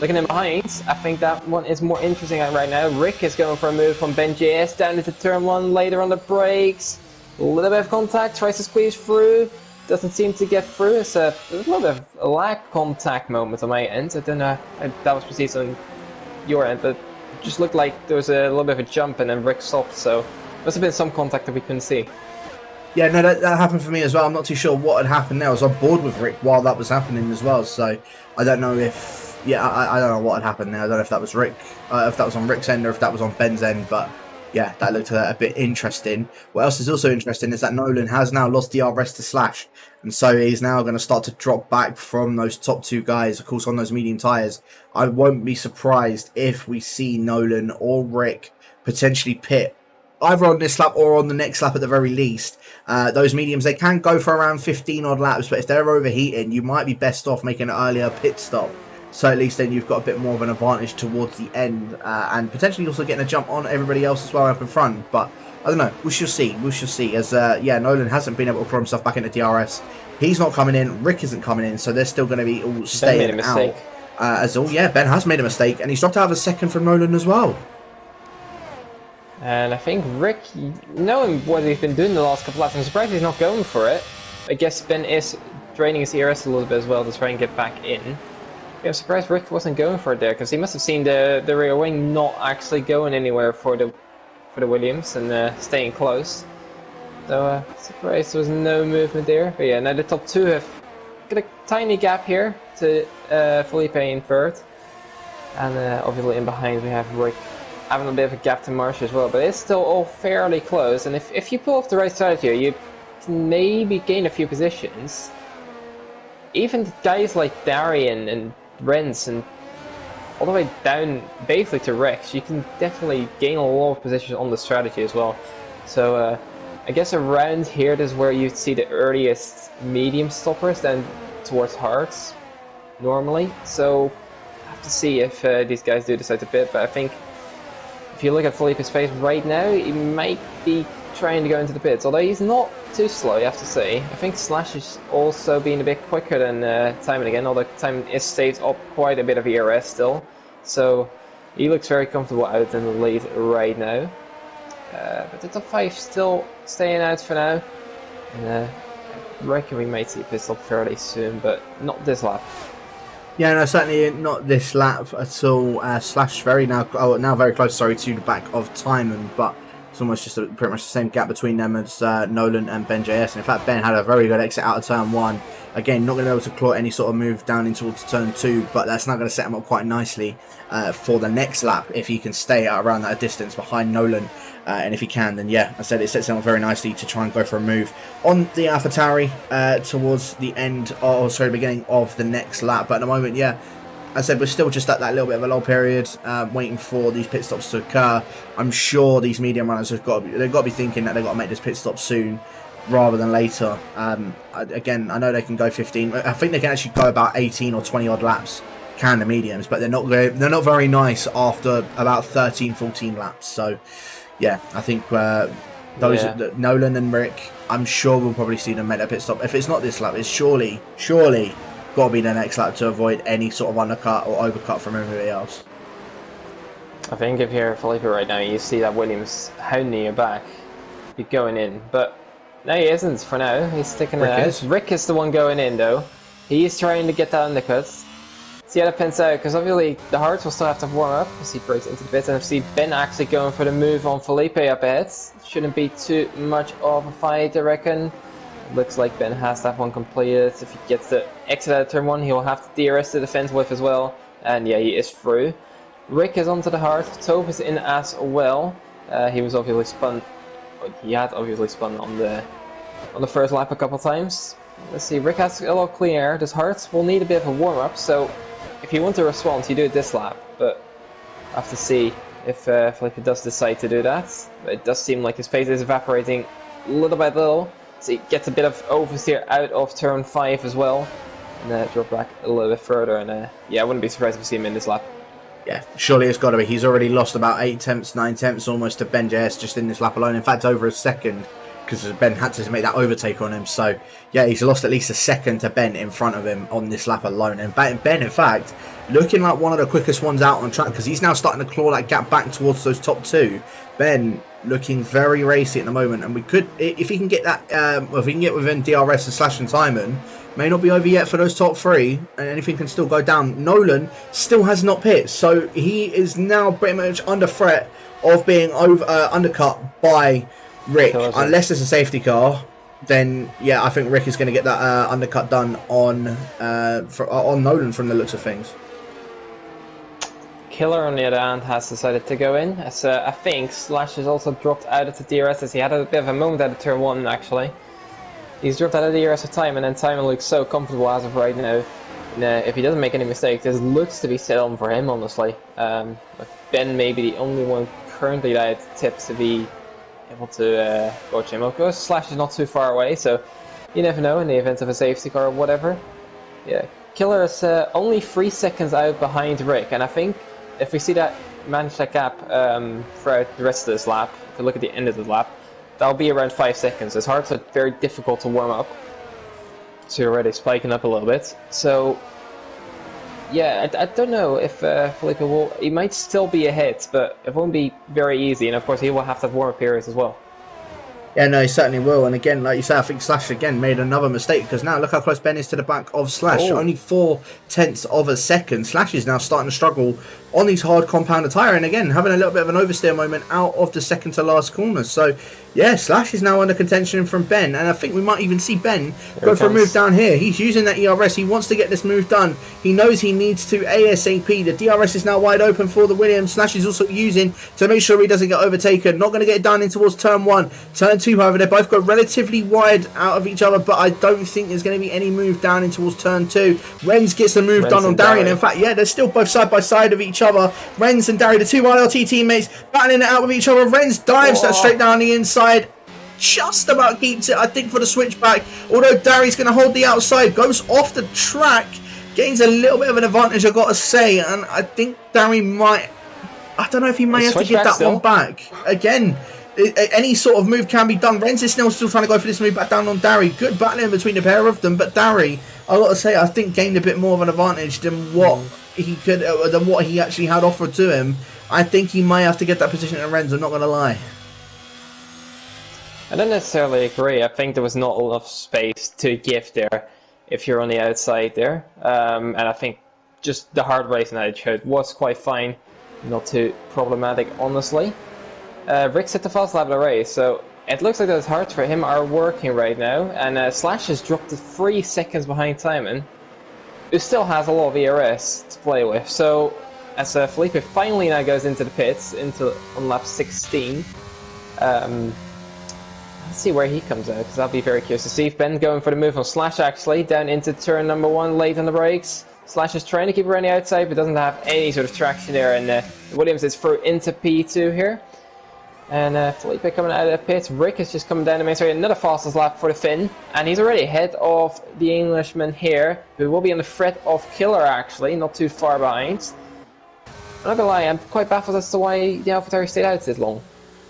Looking in behind, I think that one is more interesting right now. Rick is going for a move from Ben JS down into turn 1 later on the brakes. A little bit of contact, tries to squeeze through. Doesn't seem to get through. It's a little bit of a lag contact moment on my end. I don't know if that was precise on your end, but just looked like there was a little bit of a jump and then Rick stopped, so must have been some contact that we couldn't see. Yeah, no, that happened for me as well. I'm not too sure what had happened there. I was on board with Rick while that was happening as well, so I don't know if... Yeah, I don't know what had happened there. I don't know if that was Rick, if that was on Rick's end or if that was on Ben's end, but yeah, that looked a bit interesting. What else is also interesting is that Nolan has now lost DRS to Slash, and so he's now going to start to drop back from those top two guys, of course, on those medium tyres. I won't be surprised if we see Nolan or Rick potentially pit either on this lap or on the next lap at the very least. Those mediums, they can go for around 15 odd laps, but if they're overheating, you might be best off making an earlier pit stop. So at least then you've got a bit more of an advantage towards the end, and potentially also getting a jump on everybody else as well up in front. But I don't know, we shall see, as yeah, Nolan hasn't been able to claw himself back into DRS. He's not coming in, Rick isn't coming in, so they're still going to be all staying out. Yeah, Ben has made a mistake, and he's dropped out of a second from Nolan as well. And I think Rick, knowing what he's been doing the last couple laps, I'm surprised he's not going for it. I guess Ben is draining his ERS a little bit as well to try and get back in. Yeah, I'm surprised Rick wasn't going for it there, because he must have seen the rear wing not actually going anywhere for the Williams and staying close. So surprised there was no movement there. But yeah, now the top two have got a tiny gap here to Felipe in third, and obviously in behind we have Rick having a bit of a gap to Marsh as well, but it's still all fairly close, and if you pull off the right side here, you can maybe gain a few positions. Even guys like Darian and Renz and all the way down basically to Rex, you can definitely gain a lot of positions on the strategy as well. So I guess around here is where you'd see the earliest medium stoppers, then towards hards normally. So I have to see if these guys do decide to pit, but I think if you look at Felipe's face right now, he might be trying to go into the pits, although he's not too slow, you have to say. I think Slash is also being a bit quicker than Timon again, although Timon is stays up quite a bit of ERS still. So he looks very comfortable out in the lead right now. But the top 5 still staying out for now. And I reckon we might see a pit stop fairly soon, but not this lap. Yeah, no, certainly not this lap at all. Slash now very close, sorry, to the back of Timon, but it's almost just pretty much the same gap between them as Nolan and Ben JS. And in fact, Ben had a very good exit out of turn 1. Again, not going to be able to claw any sort of move down in towards turn 2, but that's not going to set him up quite nicely for the next lap if he can stay at around that distance behind Nolan. And if he can, then yeah, I said it sets him up very nicely to try and go for a move on the AlphaTauri towards the beginning of the next lap. But at the moment, yeah, I said we're still just at that little bit of a lull period, waiting for these pit stops to occur. I'm sure these medium runners they've got to be thinking that they've got to make this pit stop soon rather than later. Again, I know they can go 15. I think they can actually go about 18 or 20 odd laps, can the mediums, but they're not very nice after about 13, 14 laps. So yeah, I think Nolan and Rick, I'm sure we'll probably see them make a pit stop. If it's not this lap, it's surely got to be the next lap to avoid any sort of undercut or overcut from everybody else. I think if you're Felipe right now, you see that Williams hounding you back, you're going in, but no, he isn't for now. He's sticking it out. Rick is the one going in though. He's trying to get that undercut. See how that pans out, because obviously the hards will still have to warm up as he breaks into the pits, and I see Ben actually going for the move on Felipe up ahead. Shouldn't be too much of a fight, I reckon. Looks like Ben has that one completed. If he gets the exit out of turn 1, he'll have the DRS to defend with as well, and yeah, he is through. Rick is onto the hard. Tope is in as well. He was obviously spun. He had obviously spun on the first lap a couple times. Let's see. Rick has a lot of clean air. This hards will need a bit of a warm up, so if you want to respond, you do it this lap, but I have to see if Felipe does decide to do that. But it does seem like his pace is evaporating little by little, so he gets a bit of oversteer out of turn 5 as well, and drop back a little bit further, and yeah, I wouldn't be surprised if we see him in this lap. Yeah, surely it's got to be. He's already lost about 8 tenths, 9 tenths almost to Ben JS just in this lap alone. In fact, over a second because Ben had to make that overtake on him. So yeah, he's lost at least a second to Ben in front of him on this lap alone. And Ben, in fact, looking like one of the quickest ones out on track, because he's now starting to claw that gap back towards those top two. Ben looking very racy at the moment, and we could, if he can get that, if he can get within DRS and Slash and Timon, may not be over yet for those top three, and anything can still go down. Nolan still has not pit, so he is now pretty much under threat of being undercut by Rick, unless there's a safety car. Then yeah, I think Rick is going to get that undercut done on Nolan from the looks of things. Killer, on the other hand, has decided to go in, as I think Slash has also dropped out of the DRS, as he had a bit of a moment at the turn 1, actually. He's dropped out of the DRS of Timon, and Timon looks so comfortable as of right now. And, if he doesn't make any mistakes, this looks to be set on for him, honestly. Ben may be the only one currently that it tips to be able to watch him. Of course, Slash is not too far away, so you never know in the event of a safety car or whatever. Yeah, Killer is only 3 seconds out behind Rick, and I think if we see that manage that gap throughout the rest of this lap, if we look at the end of the lap, that'll be around 5 seconds. It's hard, so very difficult to warm up. So you're already spiking up a little bit. So yeah, I don't know if Felipe will. He might still be ahead, but it won't be very easy. And of course, he will have that warm-up period as well. Yeah, no, he certainly will. And again, like you say, I think Slash again made another mistake, because now look how close Ben is to the back of Slash. Oh. Only 0.4 of a second. Slash is now starting to struggle on these hard compounded tyre, and again having a little bit of an oversteer moment out of the second to last corner. So yeah, Slash is now under contention from Ben, and I think we might even see Ben go for a move down here. He's using that ERS. He wants to get this move done. He knows he needs to ASAP. The DRS is now wide open for the Williams. Slash is also using to make sure he doesn't get overtaken. Not going to get it done in towards turn 1. Turn 2, however, they both go relatively wide out of each other, but I don't think there's going to be any move down in towards turn 2. Renz gets the move done on Darian. In fact, yeah, they're still both side by side of each other. Renz and Darian, the two YLT teammates, battling it out with each other. Renz dives that straight down the inside. Just about keeps it, I think, for the switchback. Although Dari's going to hold the outside. Goes off the track. Gains a little bit of an advantage, I've got to say. And I think Dari might... I don't know if he may have to give that one back. Again, any sort of move can be done. Renz is still trying to go for this move back down on Dari. Good battling between the pair of them. But Dari, I've got to say, I think gained a bit more of an advantage than what he could, than what he actually had offered to him. I think he may have to get that position at Renz, I'm not going to lie. I don't necessarily agree. I think there was not enough space to give there if you're on the outside there. And I think just the hard racing that it showed was quite fine. Not too problematic, honestly. Rick set the fast lap of the race, so it looks like those hearts for him are working right now. And Slash has dropped to 3 seconds behind Timon, who still has a lot of ERS to play with. So as Felipe finally now goes into the pits, on lap 16, let's see where he comes out, because I'll be very curious to see. If Ben going for the move on Slash, actually, down into turn number 1, late on the brakes. Slash is trying to keep around the outside, but doesn't have any sort of traction there, and Williams is through into P2 here. And Felipe coming out of the pits. Rick is just coming down the main straight. Another fastest lap for the Finn, and he's already ahead of the Englishman here, who will be on the threat of Killer, actually, not too far behind. I'm not gonna lie, I'm quite baffled as to why the AlphaTauri stayed out this long.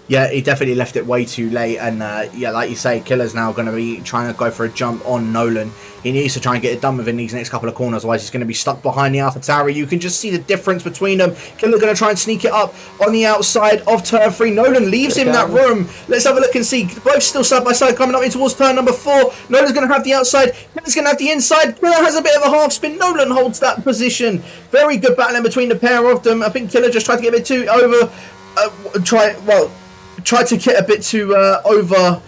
Yeah, he definitely left it way too late, and yeah, like you say, Killer's now going to be trying to go for a jump on Nolan. He needs to try and get it done within these next couple of corners, otherwise he's going to be stuck behind the AlphaTauri. You can just see the difference between them. Killer going to try and sneak it up on the outside of turn 3. Nolan leaves him that room. Let's have a look and see. Both still side by side coming up in towards turn number 4. Nolan's going to have the outside. Killer's going to have the inside. Killer has a bit of a half spin. Nolan holds that position. Very good battling between the pair of them. I think Killer just tried to get a bit too over... tried to get a bit too over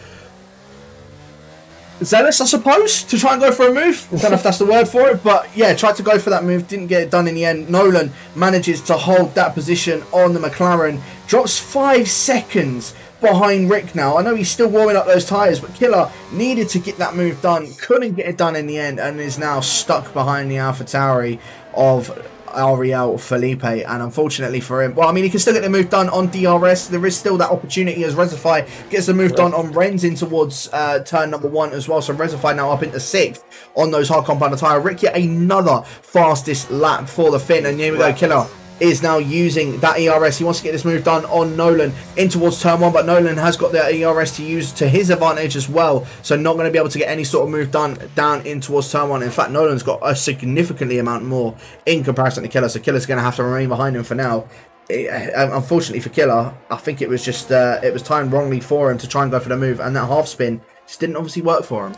zealous, I suppose, to try and go for a move. I don't know if that's the word for it, but yeah, tried to go for that move, didn't get it done in the end. Nolan manages to hold that position on the McLaren, drops 5 seconds behind Rick now. I know he's still warming up those tyres, but Killer needed to get that move done, couldn't get it done in the end, and is now stuck behind the AlphaTauri of Ariel Felipe. And unfortunately for him, well, I mean, he can still get the move done on DRS. There is still that opportunity as Resify gets the move done on Renz in towards turn number 1 as well. So Resify now up into 6th on those hard compounded tyre. Rick yet another fastest lap for the Finn, and here we go, Killer is now using that ERS. He wants to get this move done on Nolan in towards turn 1, but Nolan has got the ERS to use to his advantage as well, so not going to be able to get any sort of move done down in towards turn 1. In fact, Nolan's got a significantly amount more in comparison to Killer, so Killer's going to have to remain behind him for now. Unfortunately for Killer, I think it was just it was timed wrongly for him to try and go for the move, and that half spin just didn't obviously work for him.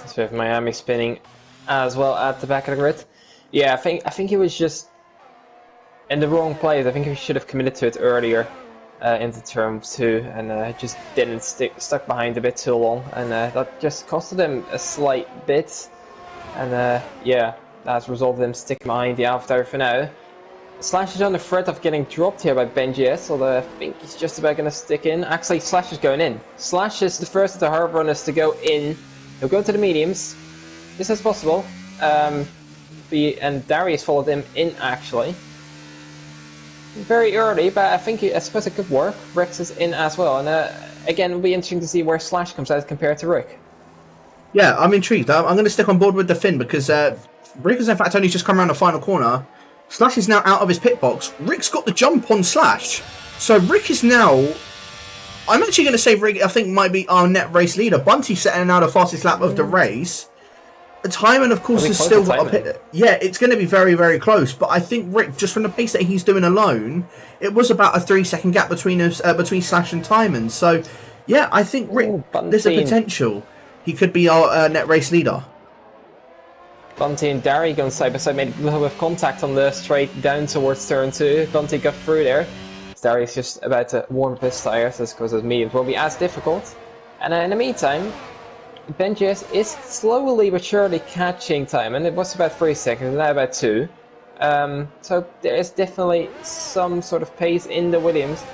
So with Miami spinning as well at the back of the grid. Yeah, I think he was just in the wrong place. I think he should have committed to it earlier into turn 2, and just didn't stuck behind a bit too long, and that just costed him a slight bit. And yeah, that's resulted in him sticking behind the Avatar for now. Slash is on the threat of getting dropped here by BenJS, although I think he's just about going to stick in. Actually, Slash is going in. Slash is the first of the hard runners to go in. He'll go to the mediums. This is possible. And Darius followed him in, actually. Very early, but I suppose it could work. Rex is in as well, and again, it'll be interesting to see where Slash comes out compared to Rick. Yeah, I'm intrigued. I'm going to stick on board with the Finn, because Rick has in fact only just come around the final corner. Slash is now out of his pit box. Rick's got the jump on Slash. So Rick is now... I'm actually going to say Rick, I think, might be our net race leader. Bunty setting out the fastest lap of the race. Timon, of course, has still got a pit. Yeah, it's going to be very, very close. But I think Rick, just from the pace that he's doing alone, it was about a 3-second gap between us, between Slash and Timon. So, yeah, I think Rick, there's a potential. He could be our net race leader. Bunty and Dari going side by side, made a little bit of contact on the straight down towards turn 2. Bunty got through there. Darius just about to warm up his tyres, because his mediums won't be as difficult. And in the meantime, BenJS is slowly but surely catching Timon. It was about 3 seconds, now about 2. So there is definitely some sort of pace in the Williams.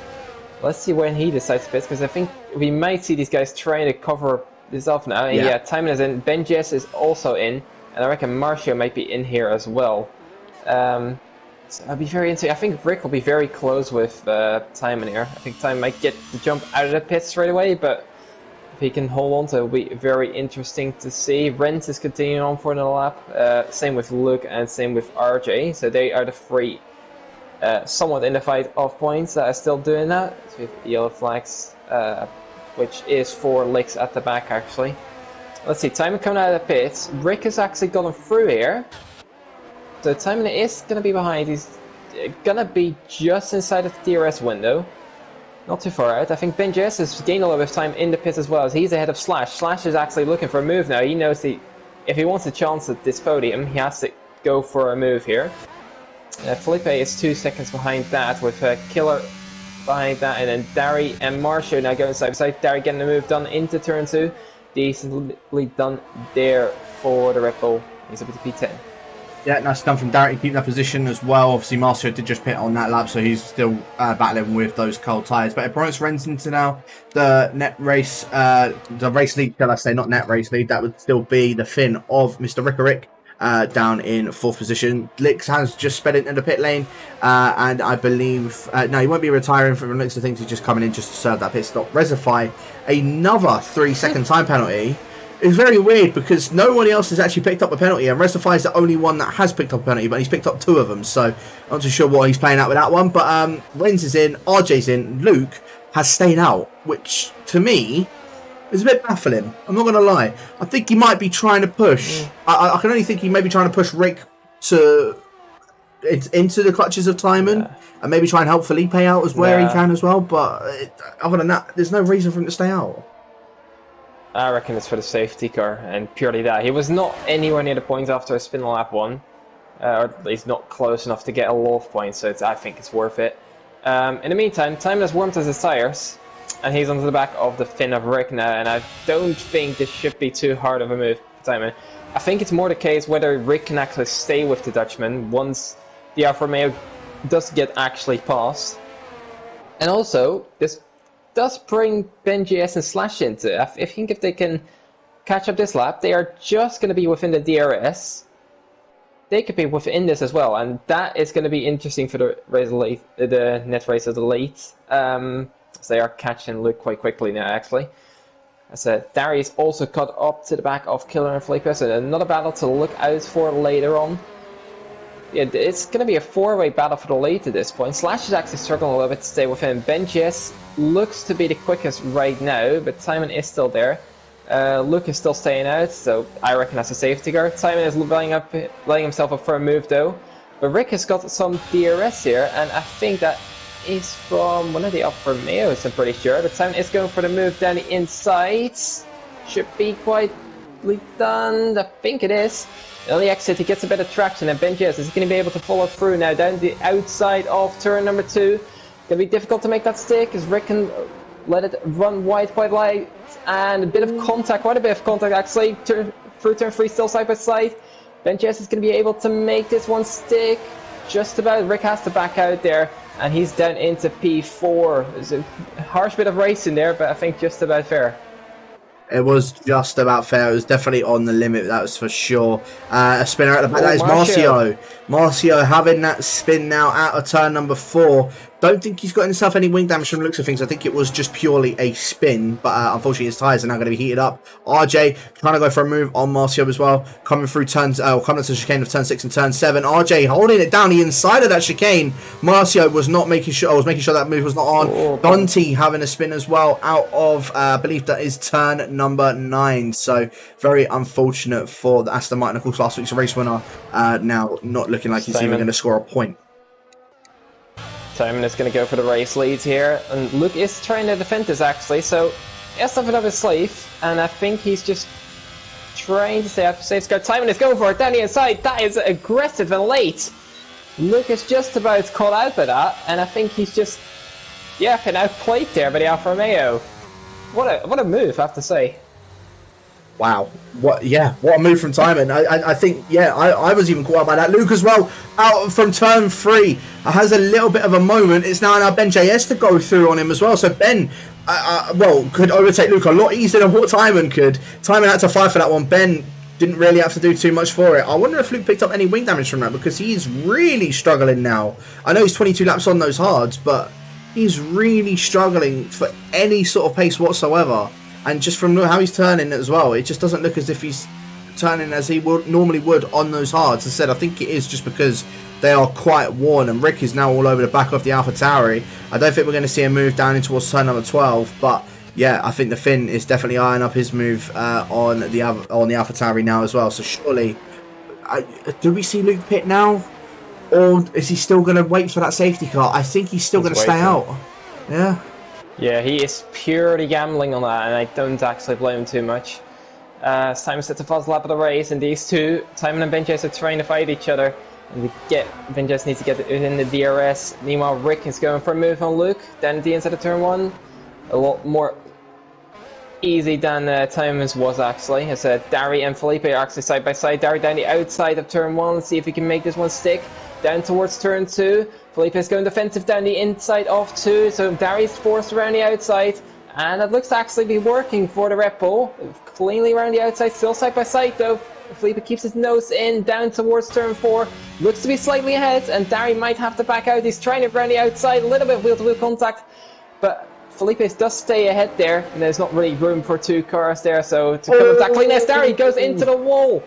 Let's see when he decides to pit, because I think we might see these guys trying to cover this off now. And yeah, Timon is in, BenJS is also in. And I reckon Marcio might be in here as well. So I'll be very into. I think Rick will be very close with Timon here. I think Timon might get the jump out of the pit straight away, but if he can hold on to it, it'll be very interesting to see. Rent is continuing on for another lap. Same with Luke and same with RJ. So they are the 3 somewhat in the fight of points that are still doing that. So we have yellow flags, which is 4 licks at the back actually. Let's see, Timon coming out of the pits. Rick has actually gotten through here. So Timon is going to be behind. He's going to be just inside of the DRS window. Not too far out. I think BenJS has gained a little bit of time in the pits as well, as he's ahead of Slash. Slash is actually looking for a move now. He knows if he wants a chance at this podium, he has to go for a move here. Felipe is 2 seconds behind that, with Killer behind that, and then Dari and Marcio now going side by side. Dari getting the move done into turn 2. Decently done there for the Red Bull. He's up to P10. Yeah, nice done from Derek, keeping that position as well. Obviously, Marcio did just pit on that lap, so he's still battling with those cold tyres. But Bryce Renton now the net race, the race lead, shall I say, not net race lead. That would still be the Finn of Mr. Rickerick. Down in 4th position. Lix has just sped into the pit lane, and I believe no, he won't be retiring from the looks of things. He's just coming in just to serve that pit stop. Resify another 3-second time penalty. It's very weird because no one else has actually picked up a penalty, and Resify is the only one that has picked up a penalty, but he's picked up 2 of them, so I'm not too sure what he's playing out with that one. But Renz is in, RJ's in, Luke has stayed out, which to me is a bit baffling. I'm not going to lie. I think he might be trying to push. I can only think he may be trying to push Rick into the clutches of Timon, and maybe try and help Felipe out as where he can as well. But other than that, there's no reason for him to stay out. I reckon it's for the safety car, and purely that. He was not anywhere near the points after a spin lap 1, or at least not close enough to get a lot of points, so I think it's worth it. In the meantime, Timon has warmed up his tyres, and he's onto the back of the Finn of Rick now, and I don't think this should be too hard of a move for Timon. I think it's more the case whether Rick can actually stay with the Dutchman once the Alfa Romeo does get actually passed. And also, this does bring BenJS and Slash into it. I think if they can catch up this lap, they are just going to be within the DRS. They could be within this as well, and that is going to be interesting for the net race of the late. So they are catching Luke quite quickly now, actually. As Darius also caught up to the back of Killer and Felipe, so another battle to look out for later on. it's going to be a four-way battle for the lead to this point. Slash is actually struggling a little bit to stay with him. BenJS looks to be the quickest right now, but Simon is still there. Luke is still staying out, so I reckon that's a safety guard. Simon is laying himself up for a move though. But Rick has got some DRS here, and I think that is from one of the Alfa Romeos, I'm pretty sure. But Simon is going for the move down the inside. Should be quite done, I think it is. On the exit, he gets a bit of traction, and BenJS is going to be able to follow through now down the outside of turn number 2. It's going to be difficult to make that stick, as Rick can let it run wide quite light, and a bit of contact, quite a bit of contact actually, through turn 3 still side by side. BenJS is going to be able to make this one stick, just about. Rick has to back out there, and he's down into P4. There's a harsh bit of racing there, but I think just about fair. It was just about fair. It was definitely on the limit, that was for sure. A spinner at the back. That is Marcio. Marcio having that spin now out of turn number 4. Don't think he's got himself any wing damage from the looks of things. I think it was just purely a spin, but unfortunately his tyres are now going to be heated up. RJ trying to go for a move on Marcio as well. Coming through turns, coming to the chicane of turn 6 and turn 7. RJ holding it down the inside of that chicane. Marcio was not making sure, was making sure that move was not on. Dante having a spin as well out of, I believe that is turn number 9. So very unfortunate for the Aston Martin, of course, last week's race winner. Now not looking like he's even going to score a point. Simon is going to go for the race lead here, and Luke is trying to defend this actually, so he has something up his sleeve, and I think he's just trying to stay out for safeguard. Simon is going for it down the inside. That is aggressive and late. Luke is just about caught out by that, and I think he's just, yeah, been outplayed there by the Alfa Romeo. What a move, I have to say. Wow, what a move from Simon. I think, yeah, I was even caught up by that. Luke as well, out from turn 3, has a little bit of a moment. It's now BenJS to go through on him as well. So Ben, well, could overtake Luke a lot easier than what Simon could. Simon had to fight for that one. Ben didn't really have to do too much for it. I wonder if Luke picked up any wing damage from that, because he's really struggling now. I know he's 22 laps on those hards, but he's really struggling for any sort of pace whatsoever. And just from how he's turning as well, it just doesn't look as if he's turning as he normally would on those hards. As I said, I think it is just because they are quite worn, and Rick is now all over the back of the AlphaTauri. I don't think we're going to see a move down in towards turn number 12, but yeah, I think the Finn is definitely eyeing up his move on the AlphaTauri now as well. So surely, do we see Luke pit now, or is he still going to wait for that safety car? I think he's still going to stay out. Yeah. Yeah, he is purely gambling on that, and I don't actually blame him too much. Simon sets a fast lap of the race, and these two, Simon and BenJS, are trying to fight each other. And BenJS needs to get in the DRS. Meanwhile, Rick is going for a move on Luke. Then the inside of turn 1. A lot more easy than Simon's was actually. As Dari and Felipe are actually side by side. Dari down the outside of turn 1. Let's see if he can make this one stick. Down towards turn 2. Felipe is going defensive down the inside of 2, so Dari's forced around the outside, and it looks to actually be working for the Red Bull. Cleanly around the outside, still side by side though. Felipe keeps his nose in, down towards turn 4, looks to be slightly ahead, and Dari might have to back out. He's trying to around the outside, a little bit of wheel-to-wheel contact, but Felipe does stay ahead there, and there's not really room for 2 cars there, so to come with that cleanness, Dari goes into the wall.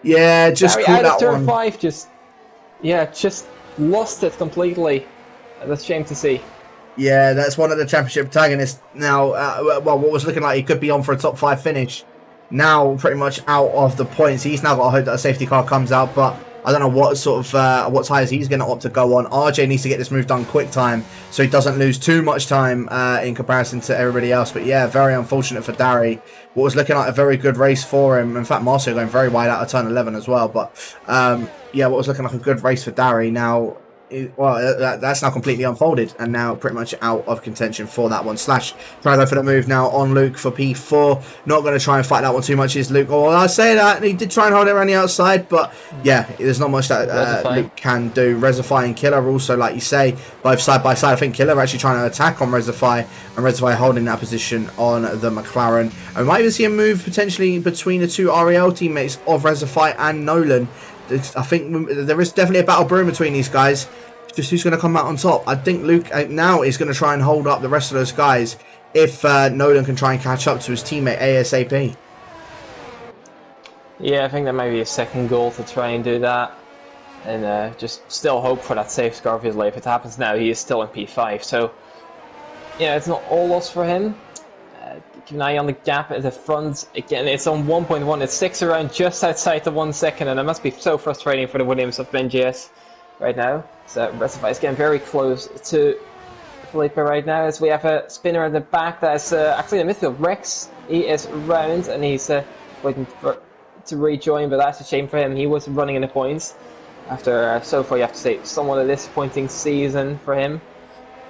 Yeah, just Dari out of turn 5, just lost it completely. That's a shame to see. Yeah, that's one of the championship protagonists now. Well, what was looking like he could be on for a top 5 finish, now pretty much out of the points. He's now got to hope that a safety car comes out, but I don't know what sort of what tyres he's going to opt to go on. RJ needs to get this move done quick time, so he doesn't lose too much time in comparison to everybody else. But yeah, very unfortunate for Dari. What was looking like a very good race for him. In fact, Marcio going very wide out of turn 11 as well. But yeah, what was looking like a good race for Dari now, well, that's now completely unfolded, and now pretty much out of contention for that one. Slash trying to go for the move now on Luke for P4. Not going to try and fight that one too much, is Luke. Oh, I say that he did try and hold it around the outside, but yeah, there's not much that Luke can do. Rezify and Killer also, like you say, both side by side. I think Killer actually trying to attack on Rezify, and Rezify holding that position on the McLaren. And we might even see a move potentially between the 2 REL teammates of Rezify and Nolan. I think there is definitely a battle brewing between these guys. Just who's going to come out on top. I think Luke now is going to try and hold up the rest of those guys if Nolan can try and catch up to his teammate ASAP. Yeah, I think that might be a second goal to try and do that. and just still hope for that safety car. Obviously, if it happens now, he is still in P5. So yeah, it's not all lost for him. Keep an eye on the gap at the front. Again, it's on 1.1. It sticks around just outside the 1 second, and it must be so frustrating for the Williams of BenJS right now. So Reservoir is getting very close to Felipe right now, as we have a spinner at the back that's actually in the midfield. Rex, he is round, and he's waiting to rejoin, but that's a shame for him. He was running in the points after, so far you have to say, somewhat a disappointing season for him.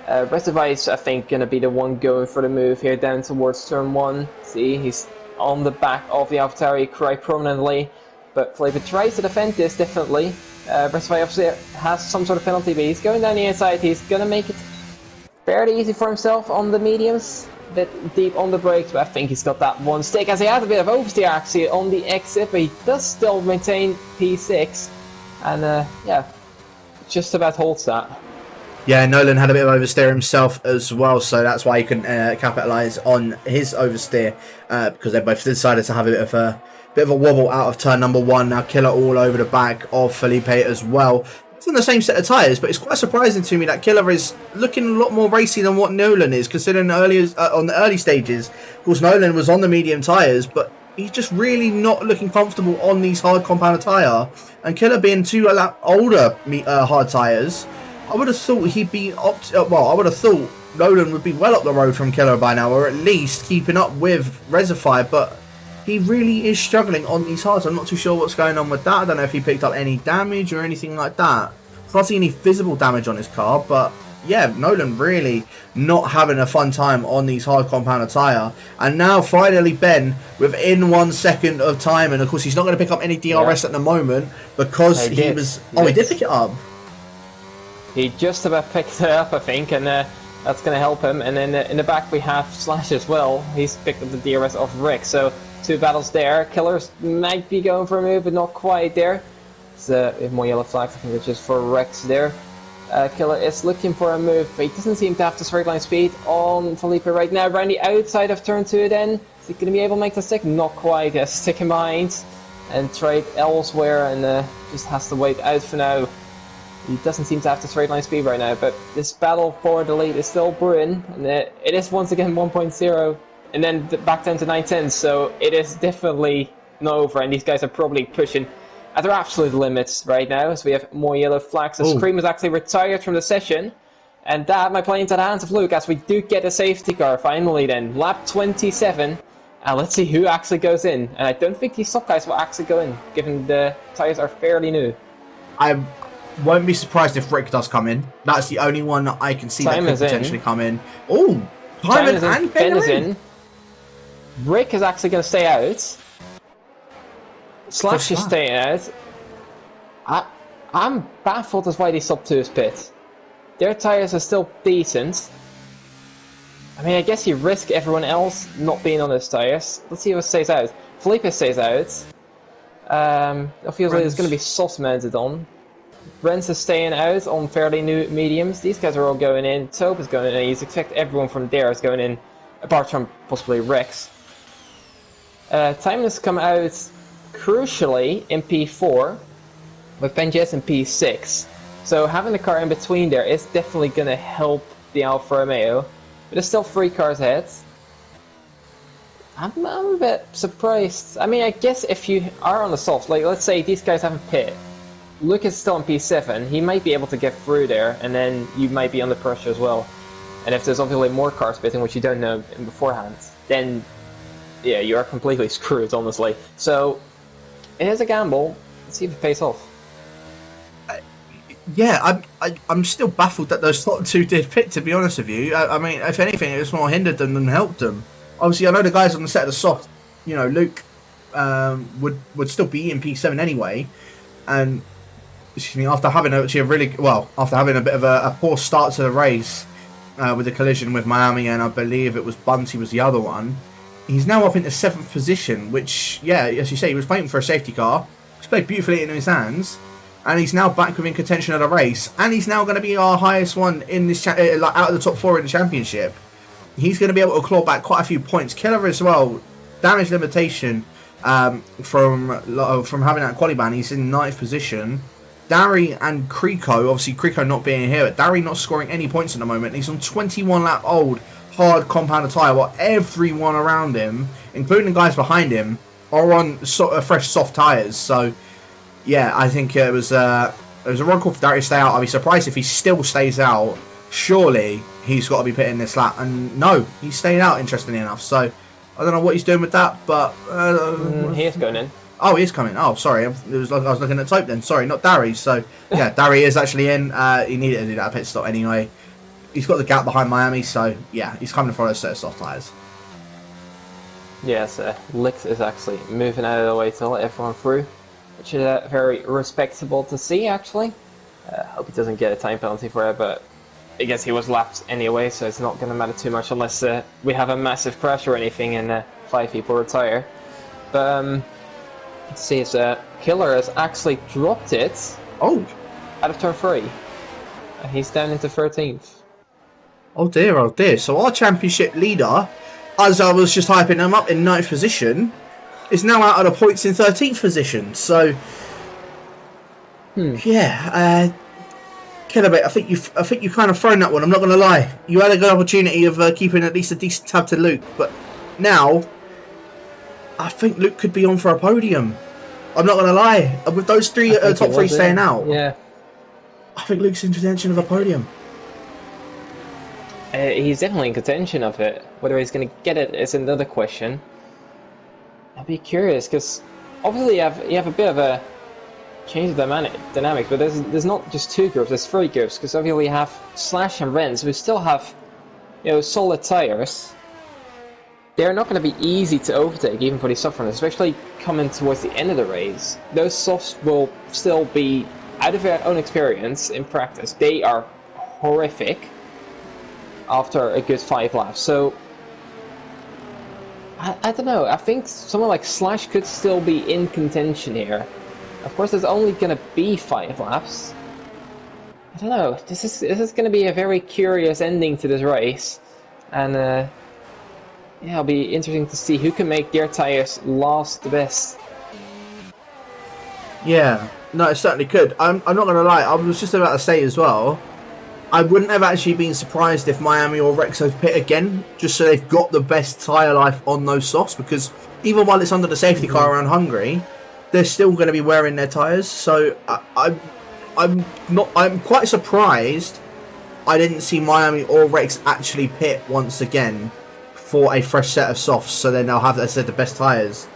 Reservoir is, I think, going to be the one going for the move here down towards turn 1. See, he's on the back of the AlphaTauri quite prominently, but Felipe tries to defend this differently. Reservoir obviously has some sort of penalty, but he's going down the inside. He's going to make it fairly easy for himself on the mediums, a bit deep on the brakes, but I think he's got that one stick, as he had a bit of oversteer actually on the exit, but he does still maintain P6, and yeah, just about holds that. Yeah, Nolan had a bit of oversteer himself as well, so that's why he couldn't capitalise on his oversteer, because they both decided to have a bit of a wobble out of turn number 1. Now Killer all over the back of Felipe as well. It's on the same set of tyres, but it's quite surprising to me that Killer is looking a lot more racy than what Nolan is, considering earlier on the early stages, of course, Nolan was on the medium tyres, but he's just really not looking comfortable on these hard compound tyre, and Killer being 2 older hard tyres, I would have thought he'd be I would have thought Nolan would be well up the road from Killer by now, or at least keeping up with Reservoir, but he really is struggling on these hards. I'm not too sure what's going on with that. I don't know if he picked up any damage or anything like that. I can't see any visible damage on his car, but yeah, Nolan really not having a fun time on these hard compound tyre. And now finally Ben within 1 second of time, and of course he's not going to pick up any DRS at the moment because he did pick it up. He just about picked it up, I think, and that's going to help him. And then in the back we have Slash as well. He's picked up the DRS off Rick, so 2 battles there. Killers might be going for a move, but not quite there. So we have more yellow flags, I think, which is for Rex there. Killer is looking for a move, but he doesn't seem to have the straight line speed on Felipe right now. Around the outside of turn 2 then. Is he going to be able to make the stick? Not quite. He's sticking behind and trade elsewhere, and just has to wait out for now. He doesn't seem to have the straight line speed right now, but this battle for the lead is still brewing, and it is once again 1.0, and then back down to 9/10, so it is definitely not over, and these guys are probably pushing at their absolute limits right now, so we have more yellow flags. The Scream is actually retired from the session, and that might play into the hands of Luke, as we do get a safety car finally then. Lap 27, and let's see who actually goes in, and I don't think these top guys will actually go in, given the tyres are fairly new. I won't be surprised if Rick does come in. That's the only one that I can see that could potentially come in. Oh, Simon and Ben is in. Rick is actually going to stay out. Slash is staying out. I'm baffled as why they stopped to his pit. Their tyres are still decent. I mean, I guess you risk everyone else not being on those tyres. Let's see who stays out. Felipe stays out. It feels like there's going to be soft mounted on. Brent's is staying out on fairly new mediums. These guys are all going in. Tope is going in. You expect everyone from there is going in, apart from possibly Rex. Time has come out crucially in P4, with BenJS in P6. So having the car in between there is definitely going to help the Alfa Romeo. But there's still 3 cars ahead. I'm a bit surprised. I mean, I guess if you are on the soft, like let's say these guys haven't pit. Luke is still on P7, he might be able to get through there, and then you might be under pressure as well. And if there's obviously more cars pitting, which you don't know beforehand, then yeah, you are completely screwed, honestly. So it is a gamble. Let's see if it pays off. Yeah, I'm still baffled that those top 2 did pit, to be honest with you. I mean, if anything, it was more hindered them than helped them. Obviously, I know the guys on the set of the soft, you know, Luke would still be in P7 anyway, and excuse me, after having a bit of a poor start to the race with the collision with Miami, and I believe it was Bunty was the other one, he's now up into 7th position, which, yeah, as you say, he was waiting for a safety car. He's played beautifully into his hands, and he's now back within contention of the race, and he's now going to be our highest one in this out of the top 4 in the championship. He's going to be able to claw back quite a few points. Killer as well, damage limitation from having that quali ban. He's in 9th position. Dari and Kriko, obviously Kriko not being here, but Dari not scoring any points at the moment. He's on 21 lap old hard compounded tyre, while everyone around him, including the guys behind him, are on fresh soft tyres. So yeah, I think it was a wrong call for Dari to stay out. I'd be surprised if he still stays out. Surely he's got to be pitting this lap, and no, he's staying out. Interestingly enough, so I don't know what he's doing with that, but he is going in. Oh, he is coming. Oh, sorry. I was looking at Tope then. Sorry, not Dari. So, yeah, Dari is actually in. He needed to do that pit stop anyway. He's got the gap behind Miami, so, yeah, he's coming for a set of soft tyres. Yes, Licht is actually moving out of the way to let everyone through, which is very respectable to see, actually. Hope he doesn't get a time penalty for it, but I guess he was lapped anyway, so it's not going to matter too much unless we have a massive crash or anything and 5 people retire. But, let's see, his killer has actually dropped it out of turn 3. And he's down into 13th. Oh dear, oh dear. So our championship leader, as I was just hyping him up in 9th position, is now out of the points in 13th position. So, yeah, Killer, I think you kind of thrown that one. I'm not going to lie. You had a good opportunity of keeping at least a decent tab to Luke, but now I think Luke could be on for a podium. I'm not going to lie. With those three top three staying out, yeah, I think Luke's in contention of a podium. He's definitely in contention of it. Whether he's going to get it is another question. I'd be curious, because obviously you have a bit of a change of dynamic, but there's not just 2 groups, there's 3 groups, because obviously you have Slash and Renz, who still have, solid tires. They're not going to be easy to overtake, even for these soft runners, especially coming towards the end of the race. Those softs will still be, out of their own experience in practice, they are horrific after a good 5 laps. So, I don't know, I think someone like Slash could still be in contention here. Of course, there's only going to be 5 laps. I don't know, this is going to be a very curious ending to this race. And, yeah, it'll be interesting to see who can make their tyres last the best. Yeah, no, it certainly could. I'm not going to lie, I was just about to say as well, I wouldn't have actually been surprised if Miami or Rexo pit again, just so they've got the best tyre life on those softs, because even while it's under the safety car around Hungary, they're still going to be wearing their tyres. So I'm quite surprised I didn't see Miami or Rex actually pit once again for a fresh set of softs, so then they'll have, as I said, the best tyres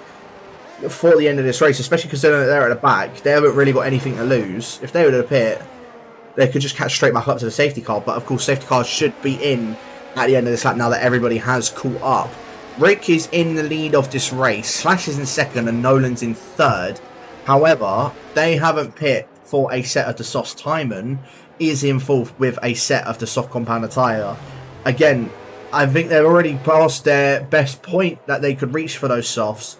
for the end of this race, especially because they're at the back. They haven't really got anything to lose. If they were to pit, they could just catch straight back up to the safety car, but of course safety cars should be in at the end of this lap now that everybody has caught up. Rick is in the lead of this race, Slash is in 2nd and Nolan's in 3rd. However, they haven't pit for a set of the softs. Timon is in 4th with a set of the soft compounder tyre. Again, I think they've already passed their best point that they could reach for those softs.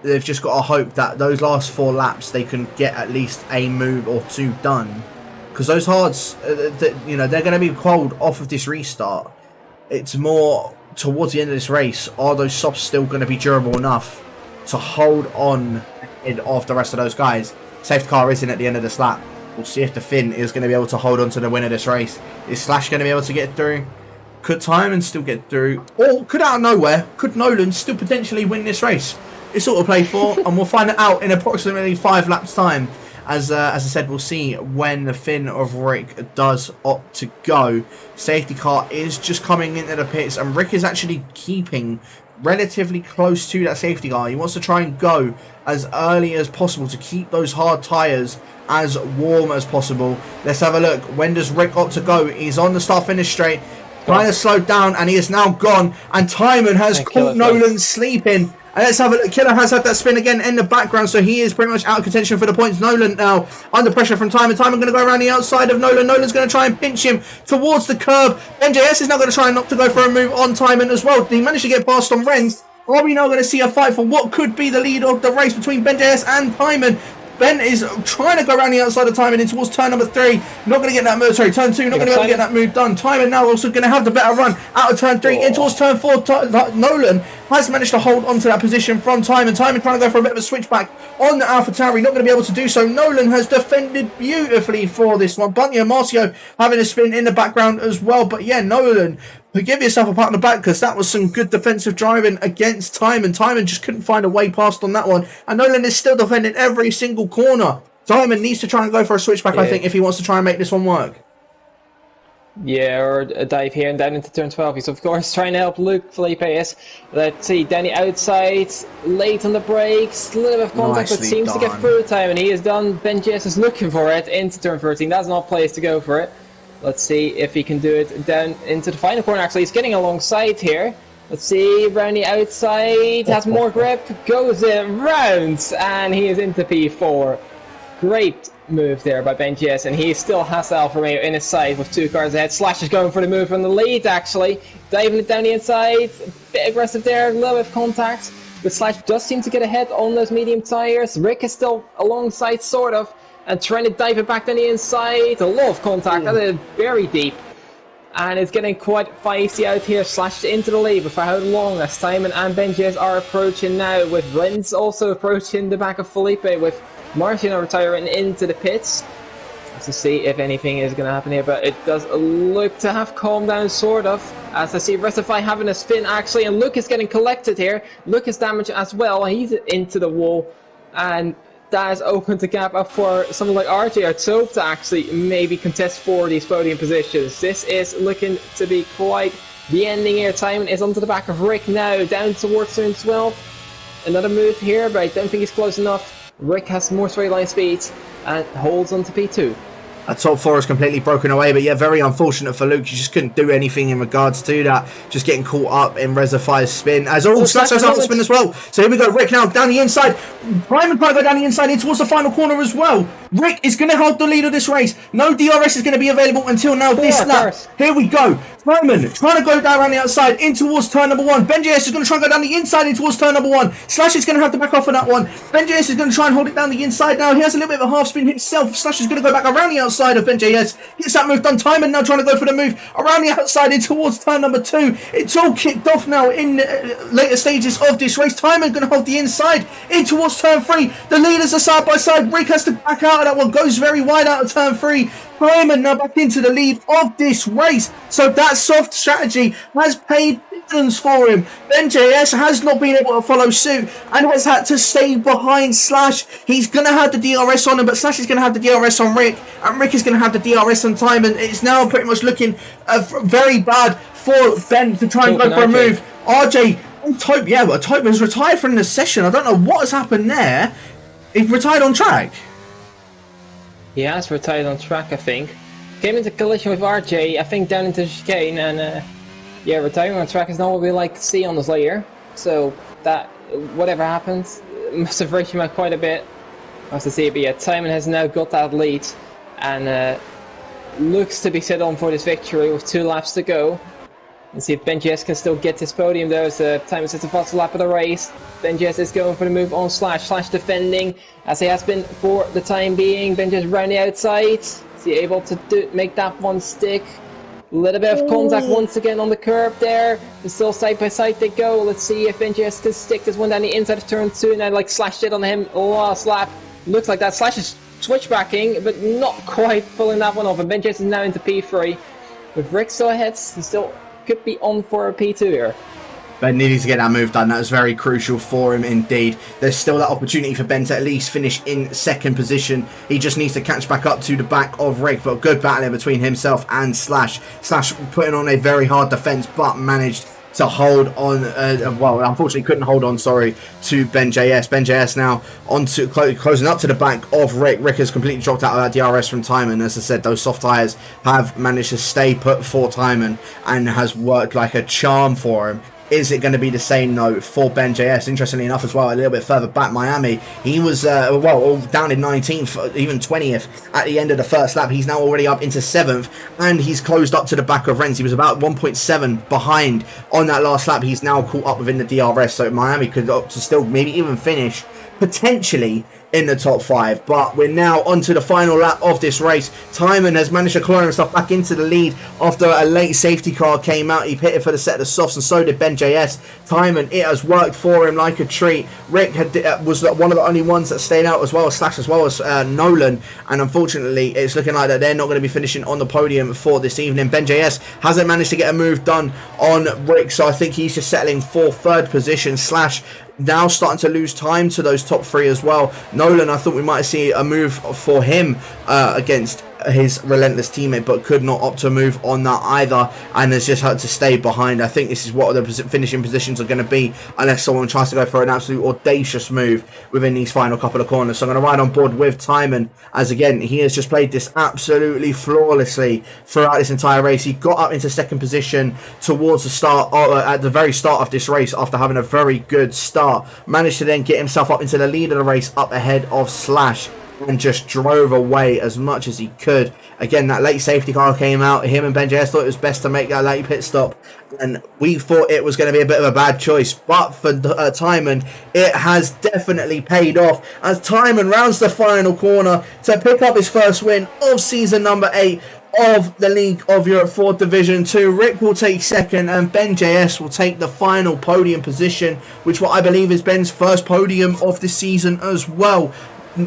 They've just got to hope that those last 4 laps they can get at least a move or 2 done. Because those hards, they're going to be cold off of this restart. It's more towards the end of this race, are those softs still going to be durable enough to hold on ahead of the rest of those guys? Safety car is in at the end of this lap. We'll see if the Finn is going to be able to hold on to the win of this race. Is Slash going to be able to get through? Could Timon still get through? Or could out of nowhere, could Nolan still potentially win this race? It's all to play for, and we'll find it out in approximately 5 laps time. As I said, we'll see when the Finn of Rick does opt to go. Safety car is just coming into the pits, and Rick is actually keeping relatively close to that safety car. He wants to try and go as early as possible to keep those hard tyres as warm as possible. Let's have a look. When does Rick opt to go? He's on the start-finish straight, trying to slow down, and he is now gone. And Timon has caught Nolan sleeping. And let's have a look. Killer has had that spin again in the background, so he is pretty much out of contention for the points. Nolan now under pressure from Timon. Timon going to go around the outside of Nolan. Nolan's going to try and pinch him towards the curb. NJS is now going to try and not to go for a move on Timon as well. He managed to get past on Renz. Are we now going to see a fight for what could be the lead of the race between BenJS and Timon? Ben is trying to go around the outside of Timon in towards turn number 3. Not going to get that move. Sorry, turn 2. Not going to be able to get that move done. Timon now also going to have the better run out of turn 3 in towards turn 4. Nolan has managed to hold onto that position from Timon. Timon trying to go for a bit of a switchback on the AlphaTauri. Not going to be able to do so. Nolan has defended beautifully for this one. Bunty and Marcio having a spin in the background as well. But yeah, Nolan, give yourself a pat on the back because that was some good defensive driving against Timon. Timon just couldn't find a way past on that one. And Nolan is still defending every single corner. Timon needs to try and go for a switchback, I think, if he wants to try and make this one work. Yeah, or a dive here and down into turn 12. He's, of course, trying to help Luke Felipe is. Let's see, Danny outside, late on the brakes, a little bit of contact, but seems to get through Timon. He is done. Ben Jess is looking for it into turn 13. That's not a place to go for it. Let's see if he can do it down into the final corner. Actually, he's getting alongside here. Let's see, around the outside, has more grip, goes in, rounds, and he is into P4. Great move there by Ben GS, and he still has Alfa Romeo in his side with 2 cars ahead. Slash is going for the move from the lead, actually. Diving it down the inside, a bit aggressive there, a little bit of contact. But Slash does seem to get ahead on those medium tyres. Rick is still alongside, sort of, and trying to dive it back down the inside. A lot of contact, that is very deep. And it's getting quite feisty out here. Slash into the lead, but for how long? As Timon and Ben GS are approaching now, with Renz also approaching the back of Felipe, with Martin retiring into the pits. To see if anything is going to happen here, but it does look to have calmed down, sort of. As I see Rectify having a spin, actually, and Luke is getting collected here. Luke is damaged as well. He's into the wall, and that has opened the gap up for someone like RJ or Tope to actually maybe contest for these podium positions. This is looking to be quite the ending here. Timon is onto the back of Rick now, down towards turn 12. Another move here, but I don't think he's close enough. Rick has more straight line speed and holds on to P2. A top 4 is completely broken away, but yeah, very unfortunate for Luke. You just couldn't do anything in regards to that. Just getting caught up in Reservoir's spin. As Slash has out the spin as well. So here we go, Rick now down the inside. Primon can't go down the inside in towards the final corner as well. Rick is going to hold the lead of this race. No DRS is going to be available until now this lap. Here we go. Primon trying to go down around the outside in towards turn number 1. Ben JS is going to try and go down the inside in towards turn number 1. Slash is going to have to back off on that one. Ben JS is going to try and hold it down the inside now. He has a little bit of a half spin himself. Slash is going to go back around the outside of Ben JS. Gets that move done. Timon now trying to go for the move around the outside in towards turn number 2. It's all kicked off now in later stages of this race. Timon going to hold the inside in towards turn 3. The leaders are side by side. Rick has to back out of that one. Goes very wide out of turn 3. Timon now back into the lead of this race. So that soft strategy has paid dividends for him. Ben JS has not been able to follow suit and has had to stay behind Slash. He's going to have the DRS on him, but Slash is going to have the DRS on Rick, and Rick is going to have the DRS on Timon. It's now pretty much looking very bad for Ben to try and go for a move. RJ, Tope, yeah, but Tope has retired from the session. I don't know what has happened there. He's retired on track. He has retired on track, I think. Came into collision with RJ, I think down into the chicane, and yeah, retiring on track is not what we like to see on this layer. So that, whatever happens, must have raised him out quite a bit. Nice to see it, but yeah, Timon has now got that lead, and looks to be set on for this victory with 2 laps to go. Let's see if Ben JS can still get this podium though, as Timon sets the first lap of the race. Ben JS is going for the move on Slash. Slash defending, as he has been for the time being. Ben JS round the outside. Is he able to make that one stick? A little bit of contact once again on the curb there. But still side by side they go. Let's see if Ben JS can stick this one down the inside of turn 2. Now like Slash did on him last lap. Looks like that. Slash is switchbacking, but not quite pulling that one off. And Ben JS is now into P3. With Rick still ahead, he still could be on for a P2 here. Ben needed to get that move done. That was very crucial for him indeed. There's still that opportunity for Ben to at least finish in second position. He just needs to catch back up to the back of Rick. But a good battle between himself and Slash. Slash putting on a very hard defense, but managed to hold on, well, unfortunately couldn't hold on, sorry, to Ben JS. Ben JS now on to closing up to the back of Rick. Rick has completely dropped out of that DRS from Timon. As I said, those soft tyres have managed to stay put for Timon and has worked like a charm for him. Is it going to be the same note for Ben JS? Interestingly enough as well, a little bit further back, Miami, he was, well, down in 19th, even 20th at the end of the first lap. He's now already up into 7th, and he's closed up to the back of Renz. He was about 1.7 behind on that last lap. He's now caught up within the DRS, so Miami could opt to still maybe even finish potentially in the top 5. But we're now onto the final lap of this race. Timon has managed to claw himself back into the lead after a late safety car came out. He pitted for the set of softs, and so did Ben JS. Timon, it has worked for him like a treat. Rick was one of the only ones that stayed out, as well as Slash, as well as Nolan, and unfortunately it's looking like that they're not going to be finishing on the podium for this evening. Ben JS hasn't managed to get a move done on Rick, so I think he's just settling for 3rd position. Slash now starting to lose time to those top 3 as well. Nolan, I thought we might see a move for him against his relentless teammate, but could not opt to move on that either, and has just had to stay behind. I think this is what the finishing positions are going to be, unless someone tries to go for an absolute audacious move within these final couple of corners. So I'm going to ride on board with Timon, as again, he has just played this absolutely flawlessly throughout this entire race. He got up into 2nd position towards the start, at the very start of this race, after having a very good start. Managed to then get himself up into the lead of the race, up ahead of Slash, and just drove away as much as he could. Again, that late safety car came out. Him and Ben JS thought it was best to make that late pit stop, and we thought it was going to be a bit of a bad choice. But for Timon, it has definitely paid off, as Timon rounds the final corner to pick up his first win of season number 8 of the League of Europe 4 Division 2. Rick will take 2nd, and Ben JS will take the final podium position, which what I believe is Ben's first podium of the season as well.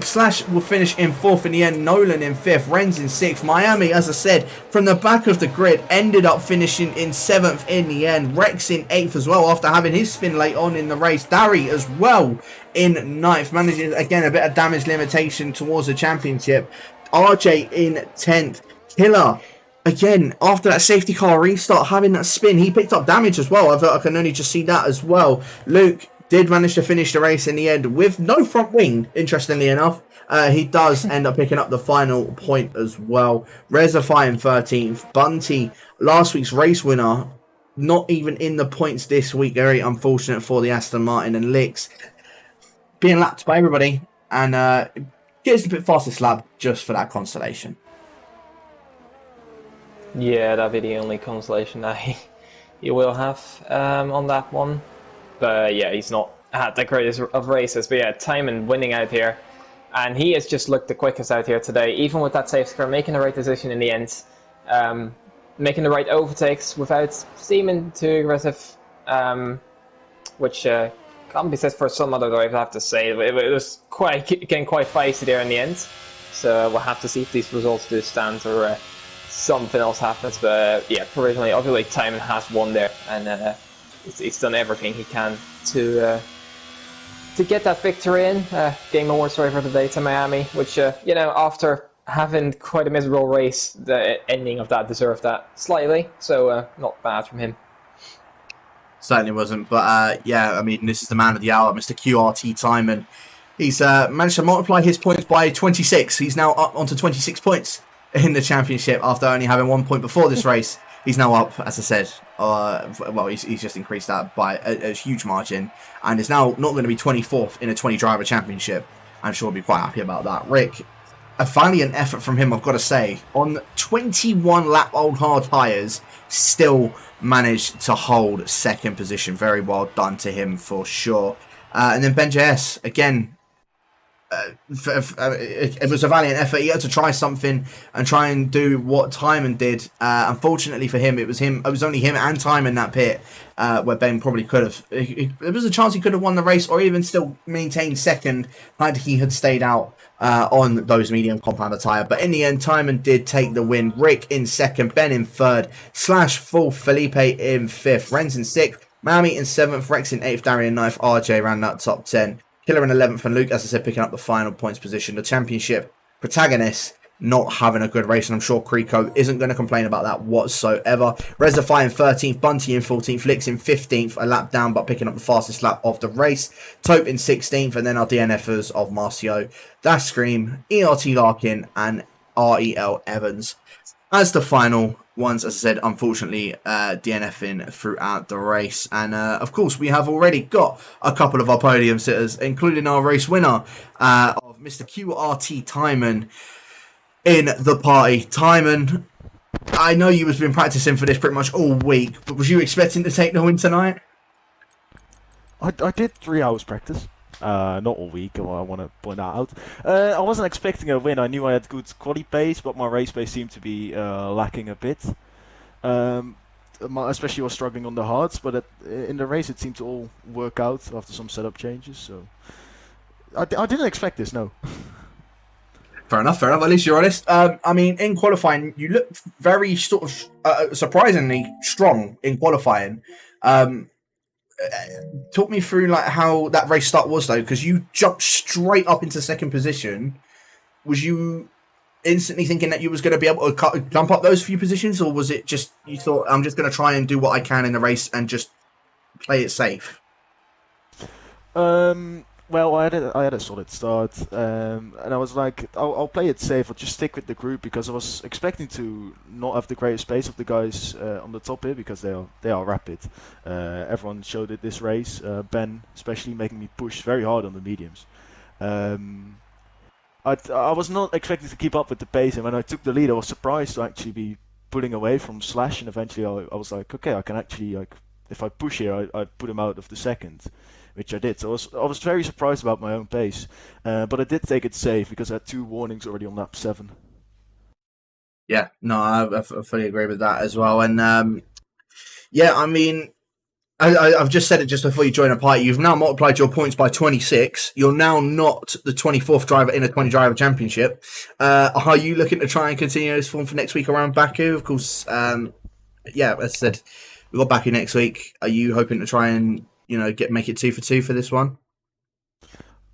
Slash will finish in 4th in the end, Nolan in 5th, Renz in 6th. Miami, as I said, from the back of the grid, ended up finishing in 7th in the end. Rex in 8th as well, after having his spin late on in the race. Dari as well in 9th, managing again a bit of damage limitation towards the championship. RJ in 10th. Killer, again, after that safety car restart, having that spin, he picked up damage as well. I can only just see that as well. Luke did manage to finish the race in the end with no front wing, interestingly enough. He does end up picking up the final point as well. Rezafai in 13th. Bunty, last week's race winner, not even in the points this week. Very unfortunate for the Aston Martin, and Licks being lapped by everybody, and gets a bit fastest lap just for that consolation. Yeah, that'll be the only consolation that he will have on that one. But yeah, he's not had the greatest of races. But yeah, Timon winning out here. And he has just looked the quickest out here today, even with that safety car, making the right decision in the end. Making the right overtakes without seeming too aggressive. Which can't be said for some other drivers, I have to say. It was getting quite feisty there in the end. So we'll have to see if these results do stand, or something else happens. But yeah, provisionally, obviously Timon has won there, and he's done everything he can to get that victory in. Game Awards driver of the day to Miami, which after having quite a miserable race, the ending of that deserved that slightly. So not bad from him. Certainly wasn't, but yeah, I mean, this is the man of the hour, Mr. QRT Timon. He's managed to multiply his points by 26. He's now up onto 26 points in the championship after only having 1 point before this race. He's now up, as I said, well, he's just increased that by a huge margin, and is now not going to be 24th in a 20-driver championship. I'm sure he'll be quite happy about that. Rick, a valiant effort from him, I've got to say. On 21 lap old hard tyres, still managed to hold second position. Very well done to him for sure. And then Ben JS, again, it was a valiant effort. He had to try something and try and do what Timon did. Unfortunately for him, it was only him and Timon in that pit, where Ben probably could have. There was a chance he could have won the race, or even still maintained second had he had stayed out on those medium compounder tyre. But in the end, Timon did take the win. Rick in second, Ben in third, Slash fourth, Felipe in fifth, Renz in sixth, Miami in seventh, Rex in eighth, Darian in ninth, RJ ran that top 10. Killer in 11th, and Luke, as I said, picking up the final points position. The championship protagonist not having a good race, and I'm sure Creco isn't going to complain about that whatsoever. Rezafai in 13th, Bunty in 14th, Licks in 15th, a lap down, but picking up the fastest lap of the race. Tope in 16th, and then our DNFers of Marcio, Dash Scream, ERT Larkin, and REL Evans as the final ones, as I said, unfortunately, DNFing throughout the race. And, of course, we have already got a couple of our podium sitters, including our race winner of Mr. QRT Timon in the party. Timon, I know you have been practicing for this pretty much all week, but was you expecting to take the win tonight? I did 3 hours practice. not all week. I want to point that out. I wasn't expecting a win. I knew I had good quali pace, but my race pace seemed to be lacking a bit. Um, Especially I was struggling on the hards, but in the race it seemed to all work out after some setup changes. So I didn't expect this, no. Fair enough, fair enough. At least you're honest. I mean, in qualifying, you looked very sort of surprisingly strong in qualifying. Um, Talk me through like how that race start was though, because you jumped straight up into second position. Was you instantly thinking that you was going to be able to jump up those few positions, or was it just you thought I'm just going to try and do what I can in the race and just play it safe? Well, I had a solid start, and I was like, I'll play it safe. I'll just stick with the group because I was expecting to not have the greatest pace of the guys on the top here because they are rapid. Everyone showed it this race. Ben, especially, making me push very hard on the mediums. Um, I was not expecting to keep up with the pace, and when I took the lead, I was surprised to actually be pulling away from Slash, and eventually I was like, okay, I can actually like if I push here, I put him out of the second, which I did. So I was very surprised about my own pace, but I did take it safe because I had two warnings already on lap 7. Yeah, no, I fully agree with that as well. And yeah, I mean, I've just said it just before you join a party. You've now multiplied your points by 26. You're now not the 24th driver in a 20 driver championship. Are you looking to try and continue this form for next week around Baku? Of course, yeah, as I said, we've got Baku next week. Are you hoping to try and make it 2 for 2 for this one?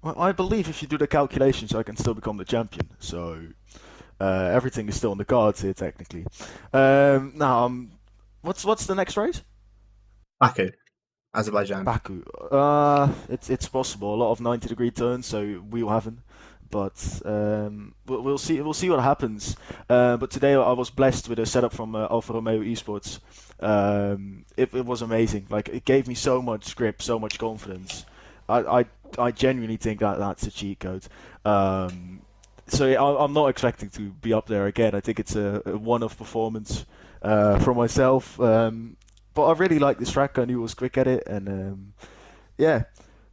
Well, I believe if you do the calculations, I can still become the champion. So everything is still on the cards here, technically. Now, what's the next race? Baku, Azerbaijan. Baku. It's possible. A lot of 90-degree turns, so we'll have him. But we'll see. We'll see what happens. But today I was blessed with a setup from Alfa Romeo Esports. It was amazing. Like it gave me so much grip, so much confidence. I genuinely think that that's a cheat code. So yeah, I'm not expecting to be up there again. I think it's a one-off performance from myself. But I really like this track. I knew I was quick at it, and yeah,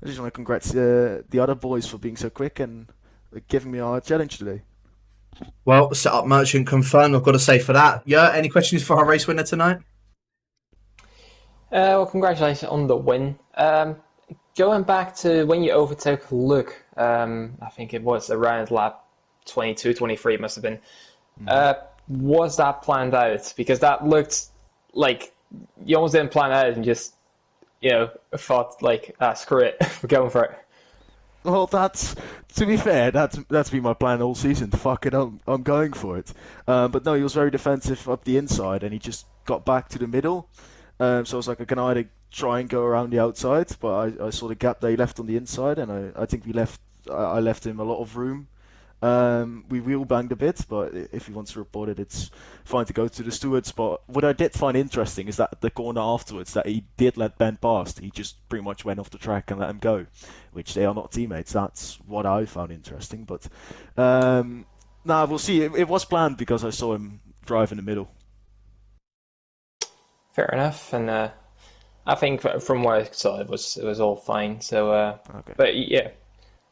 I just want to congrats the other boys for being so quick and giving me our challenge today. Well, set up merchant confirmed. I've got to say for that. Yeah. Any questions for our race winner tonight? Well, congratulations on the win. Going back to when you overtook Luke, I think it was around lap 22, 23, it must have been. Was that planned out? Because that looked like you almost didn't plan out and just, thought like, screw it, we're going for it. Well, that's to be fair, that's been my plan all season. Fuck it, I'm going for it. But no, he was very defensive up the inside, and he just got back to the middle. So I was like, I can either try and go around the outside, but I saw the gap they left on the inside, and I think I left him a lot of room. We wheel banged a bit, but if he wants to report it, it's fine to go to the stewards. But what I did find interesting is that the corner afterwards, that he did let Ben past. He just pretty much went off the track and let him go, which they are not teammates. That's what I found interesting. But now we'll see. It was planned because I saw him drive in the middle. Fair enough, and I think from what I saw, it was all fine. So, Okay. but yeah,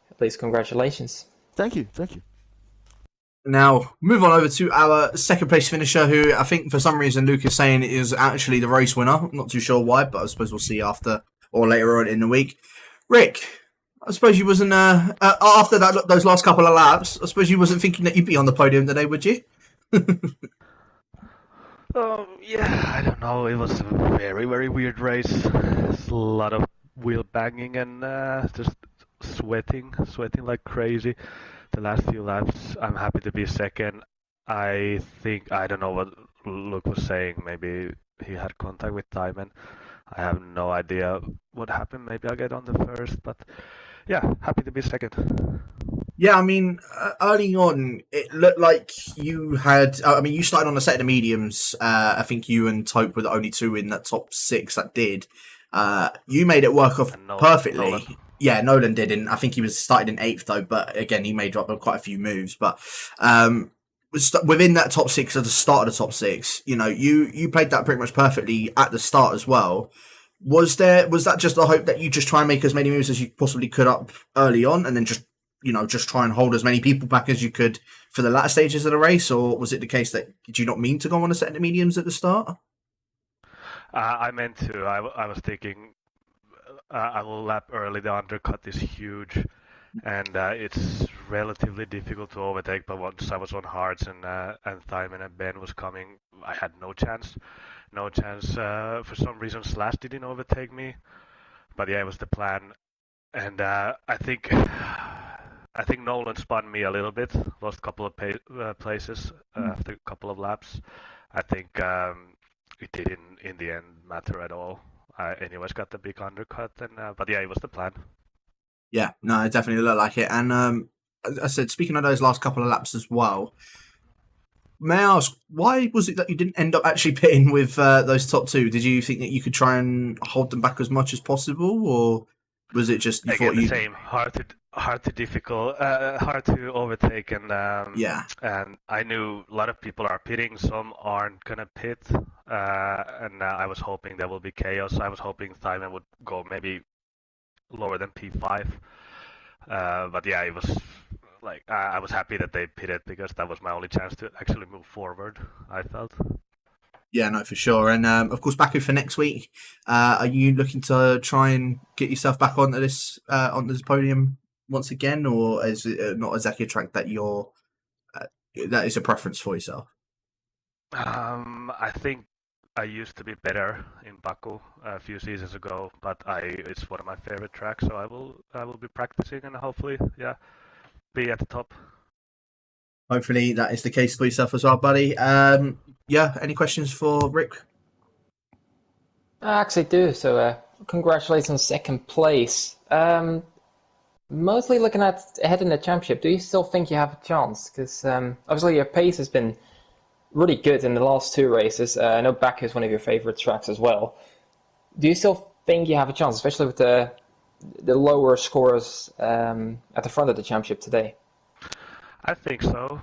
at least congratulations. Thank you. Thank you. Now, move on over to our second place finisher, who I think for some reason Luke is saying is actually the race winner. I'm not too sure why, but I suppose we'll see after or later on in the week. Rick, I suppose you wasn't after those last couple of laps. I suppose you wasn't thinking that you'd be on the podium today, would you? Yeah, I don't know. It was a very, very weird race. It's a lot of wheel banging and just sweating like crazy. The last few laps, I'm happy to be second. I don't know what Luke was saying. Maybe he had contact with Timon. I have no idea what happened. Maybe I'll get on the first, but yeah, happy to be second. Yeah, I mean, early on, it looked like you had. I mean, you started on a set of the mediums. I think you and Tope were the only two in that top six that did. You made it work off And perfectly. Nolan. Yeah, Nolan didn't. I think he was started in eighth though, but again, he made drop quite a few moves. But within that top six at the start of the top six, you played that pretty much perfectly at the start as well. Was that just the hope that you just try and make as many moves as you possibly could up early on, and then just just try and hold as many people back as you could for the latter stages of the race, or was it the case that did you not mean to go on a set of mediums at the start? I meant to. I was thinking I will lap early. The undercut is huge, and it's relatively difficult to overtake. But once I was on hards and Simon and Ben was coming, I had no chance. No chance. For some reason, Slash didn't overtake me. But yeah, it was the plan, and I think Nolan spun me a little bit. Lost a couple of places after a couple of laps. I think it didn't in the end matter at all. I anyways got the big undercut, and but yeah, it was the plan. Yeah, no, it definitely looked like it. And as I said, speaking of those last couple of laps as well, may I ask, why was it that you didn't end up actually pitting with those top two? Did you think that you could try and hold them back as much as possible, or was it just you Again, thought the you? same, hard to overtake, Yeah, and I knew a lot of people are pitting, some aren't gonna pit, and I was hoping there will be chaos. I was hoping Simon would go maybe lower than P5, but yeah, it was like I was happy that they pitted because that was my only chance to actually move forward. I felt. yeah, no, for sure. And of course, back in for next week. Are you looking to try and get yourself back onto this podium once again, or is it not exactly a track that that is a preference for yourself? I think I used to be better in Baku a few seasons ago, but it's one of my favorite tracks, so I will be practicing and hopefully, yeah, be at the top. Hopefully, that is the case for yourself as well, buddy. Yeah, any questions for Rick? I actually do. So, congratulations on second place. Mostly looking at ahead in the championship, do you still think you have a chance? Because obviously your pace has been really good in the last two races. I know Baku is one of your favorite tracks as well. Do you still think you have a chance, especially with the lower scores at the front of the championship today? I think so.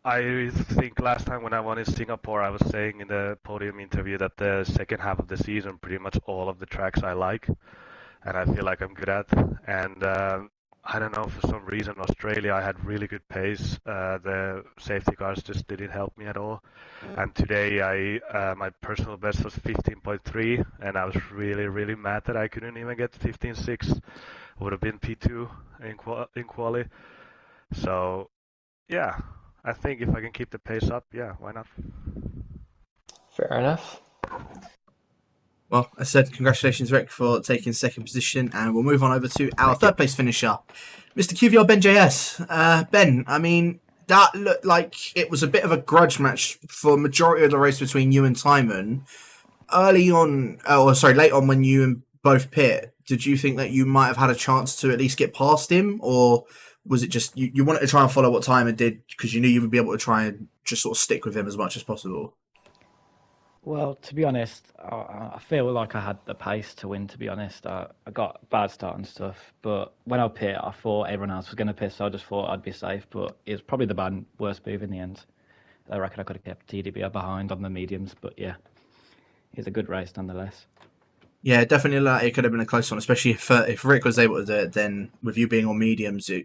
I think last time when I won in Singapore, I was saying in the podium interview that the second half of the season, pretty much all of the tracks I like, and I feel like I'm good at. And I don't know, for some reason, Australia, I had really good pace. The safety cars just didn't help me at all. And today, my personal best was 15.3, and I was really, really mad that I couldn't even get 15.6. Would have been P2 in quali. So yeah, I think if I can keep the pace up, yeah, why not? Fair enough. Well, I said congratulations, Rick, for taking second position, and we'll move on over to our third place finisher, Mr. QVR Ben JS. Ben, I mean, that looked like it was a bit of a grudge match for majority of the race between you and Timon. Early on, late on when you and both pit, did you think that you might have had a chance to at least get past him, or was it just you wanted to try and follow what Timon did because you knew you would be able to try and just sort of stick with him as much as possible? Well, to be honest, I feel like I had the pace to win, to be honest. I got a bad start and stuff, but when I pit, I thought everyone else was going to pit, so I just thought I'd be safe, but it was probably the worst move in the end. I reckon I could have kept TDB behind on the mediums, but yeah, it's a good race nonetheless. Yeah, definitely. It could have been a close one, especially if Rick was able to do it. Then, with you being on mediums, there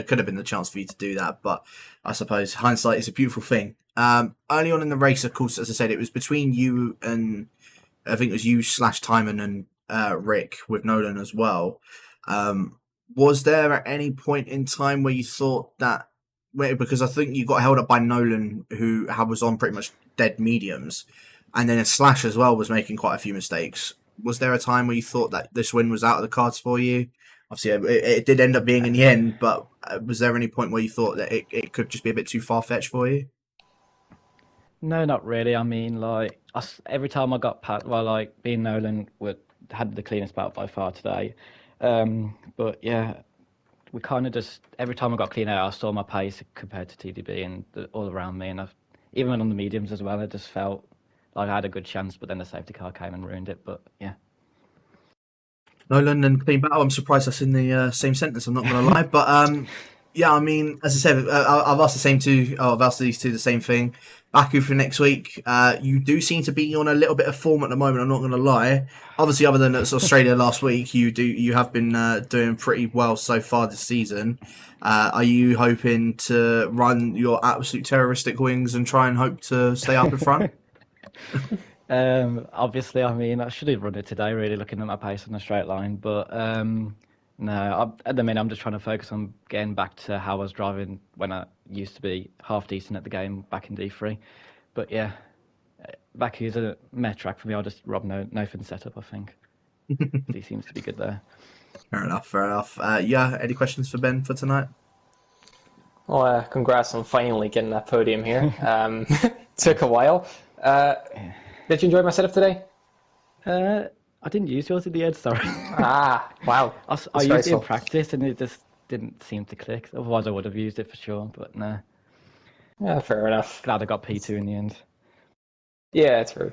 could have been the chance for you to do that. But I suppose hindsight is a beautiful thing. Early on in the race, of course, as I said, it was between you and I think it was you slash Timon and Rick with Nolan as well. Was there at any point in time where you thought that? Because I think you got held up by Nolan, who was on pretty much dead mediums. And then a Slash as well was making quite a few mistakes. Was there a time where you thought that this win was out of the cards for you? Obviously, it did end up being in the end, but was there any point where you thought that it could just be a bit too far-fetched for you? No, not really. I mean, like, every time I got past, well, like, being Nolan had the cleanest battle by far today. But yeah, we kind of just, every time I got clean out, I saw my pace compared to TDB and all around me. And even on the mediums as well, I just felt like I had a good chance, but then the safety car came and ruined it. But yeah. Nolan and clean battle. I'm surprised that's in the same sentence. I'm not going to lie, but Yeah, I mean, as I said, I've asked the same two. Oh, I've asked these two the same thing. Baku for next week. You do seem to be on a little bit of form at the moment. I'm not going to lie. Obviously, other than it's Australia last week, you have been doing pretty well so far this season. Are you hoping to run your absolute terroristic wings and try and hope to stay up in front? Obviously, I mean, I should have run it today, really, looking at my pace on a straight line. But no, at the minute, I'm just trying to focus on getting back to how I was driving when I used to be half decent at the game back in D3. But yeah, Baku's a meh track for me. I'll just rob Nathan's setup, I think. He seems to be good there. Fair enough. Fair enough. Yeah. Any questions for Ben for tonight? Well, congrats on finally getting that podium here. Took a while. Did you enjoy my setup today? I didn't use yours in the end, sorry. Wow. I used it in practice and it just didn't seem to click. Otherwise, I would have used it for sure, but no. Yeah, fair enough. Glad I got P2 in the end. Yeah, true.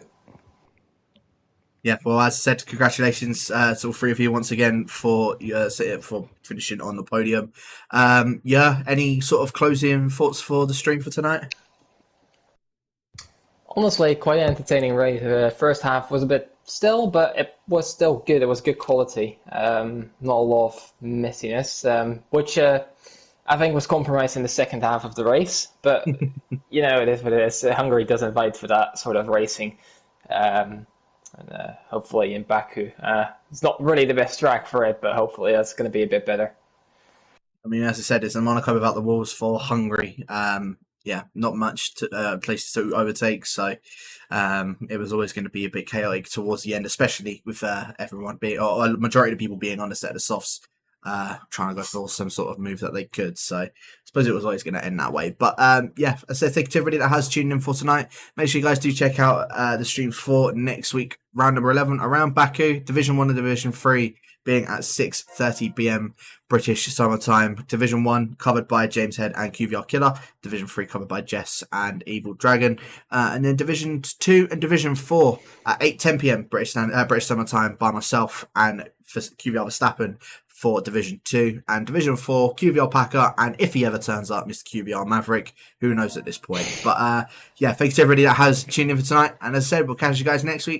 Yeah, well, as I said, congratulations to all three of you once again for finishing on the podium. Yeah, any sort of closing thoughts for the stream for tonight? Honestly, quite an entertaining race. The first half was a bit still, but it was still good. It was good quality. Not a lot of messiness, which I think was compromised in the second half of the race. But, it is what it is. Hungary doesn't invite for that sort of racing. And hopefully in Baku. It's not really the best track for it, but hopefully that's going to be a bit better. I mean, as I said, it's a Monaco without the walls for Hungary. Yeah, not much places to overtake, so it was always going to be a bit chaotic towards the end, especially with everyone being, or a majority of people being on the set of softs, trying to go for some sort of move that they could. So I suppose it was always going to end that way. But yeah, I said thank you to everybody that has tuned in for tonight. Make sure you guys do check out the streams for next week, round number 11, around Baku, Division 1 and Division 3, being at 6:30 p.m. British summer time. Division 1 covered by James Head and QVR Killer. Division 3 covered by Jess and Evil Dragon. And then Division 2 and Division 4 at 8:10 p.m. British summer time by myself and for QVR Verstappen for Division 2. And Division 4, QVR Packer, and if he ever turns up, Mr. QVR Maverick. Who knows at this point. But yeah, thanks to everybody that has tuned in for tonight. And as I said, we'll catch you guys next week.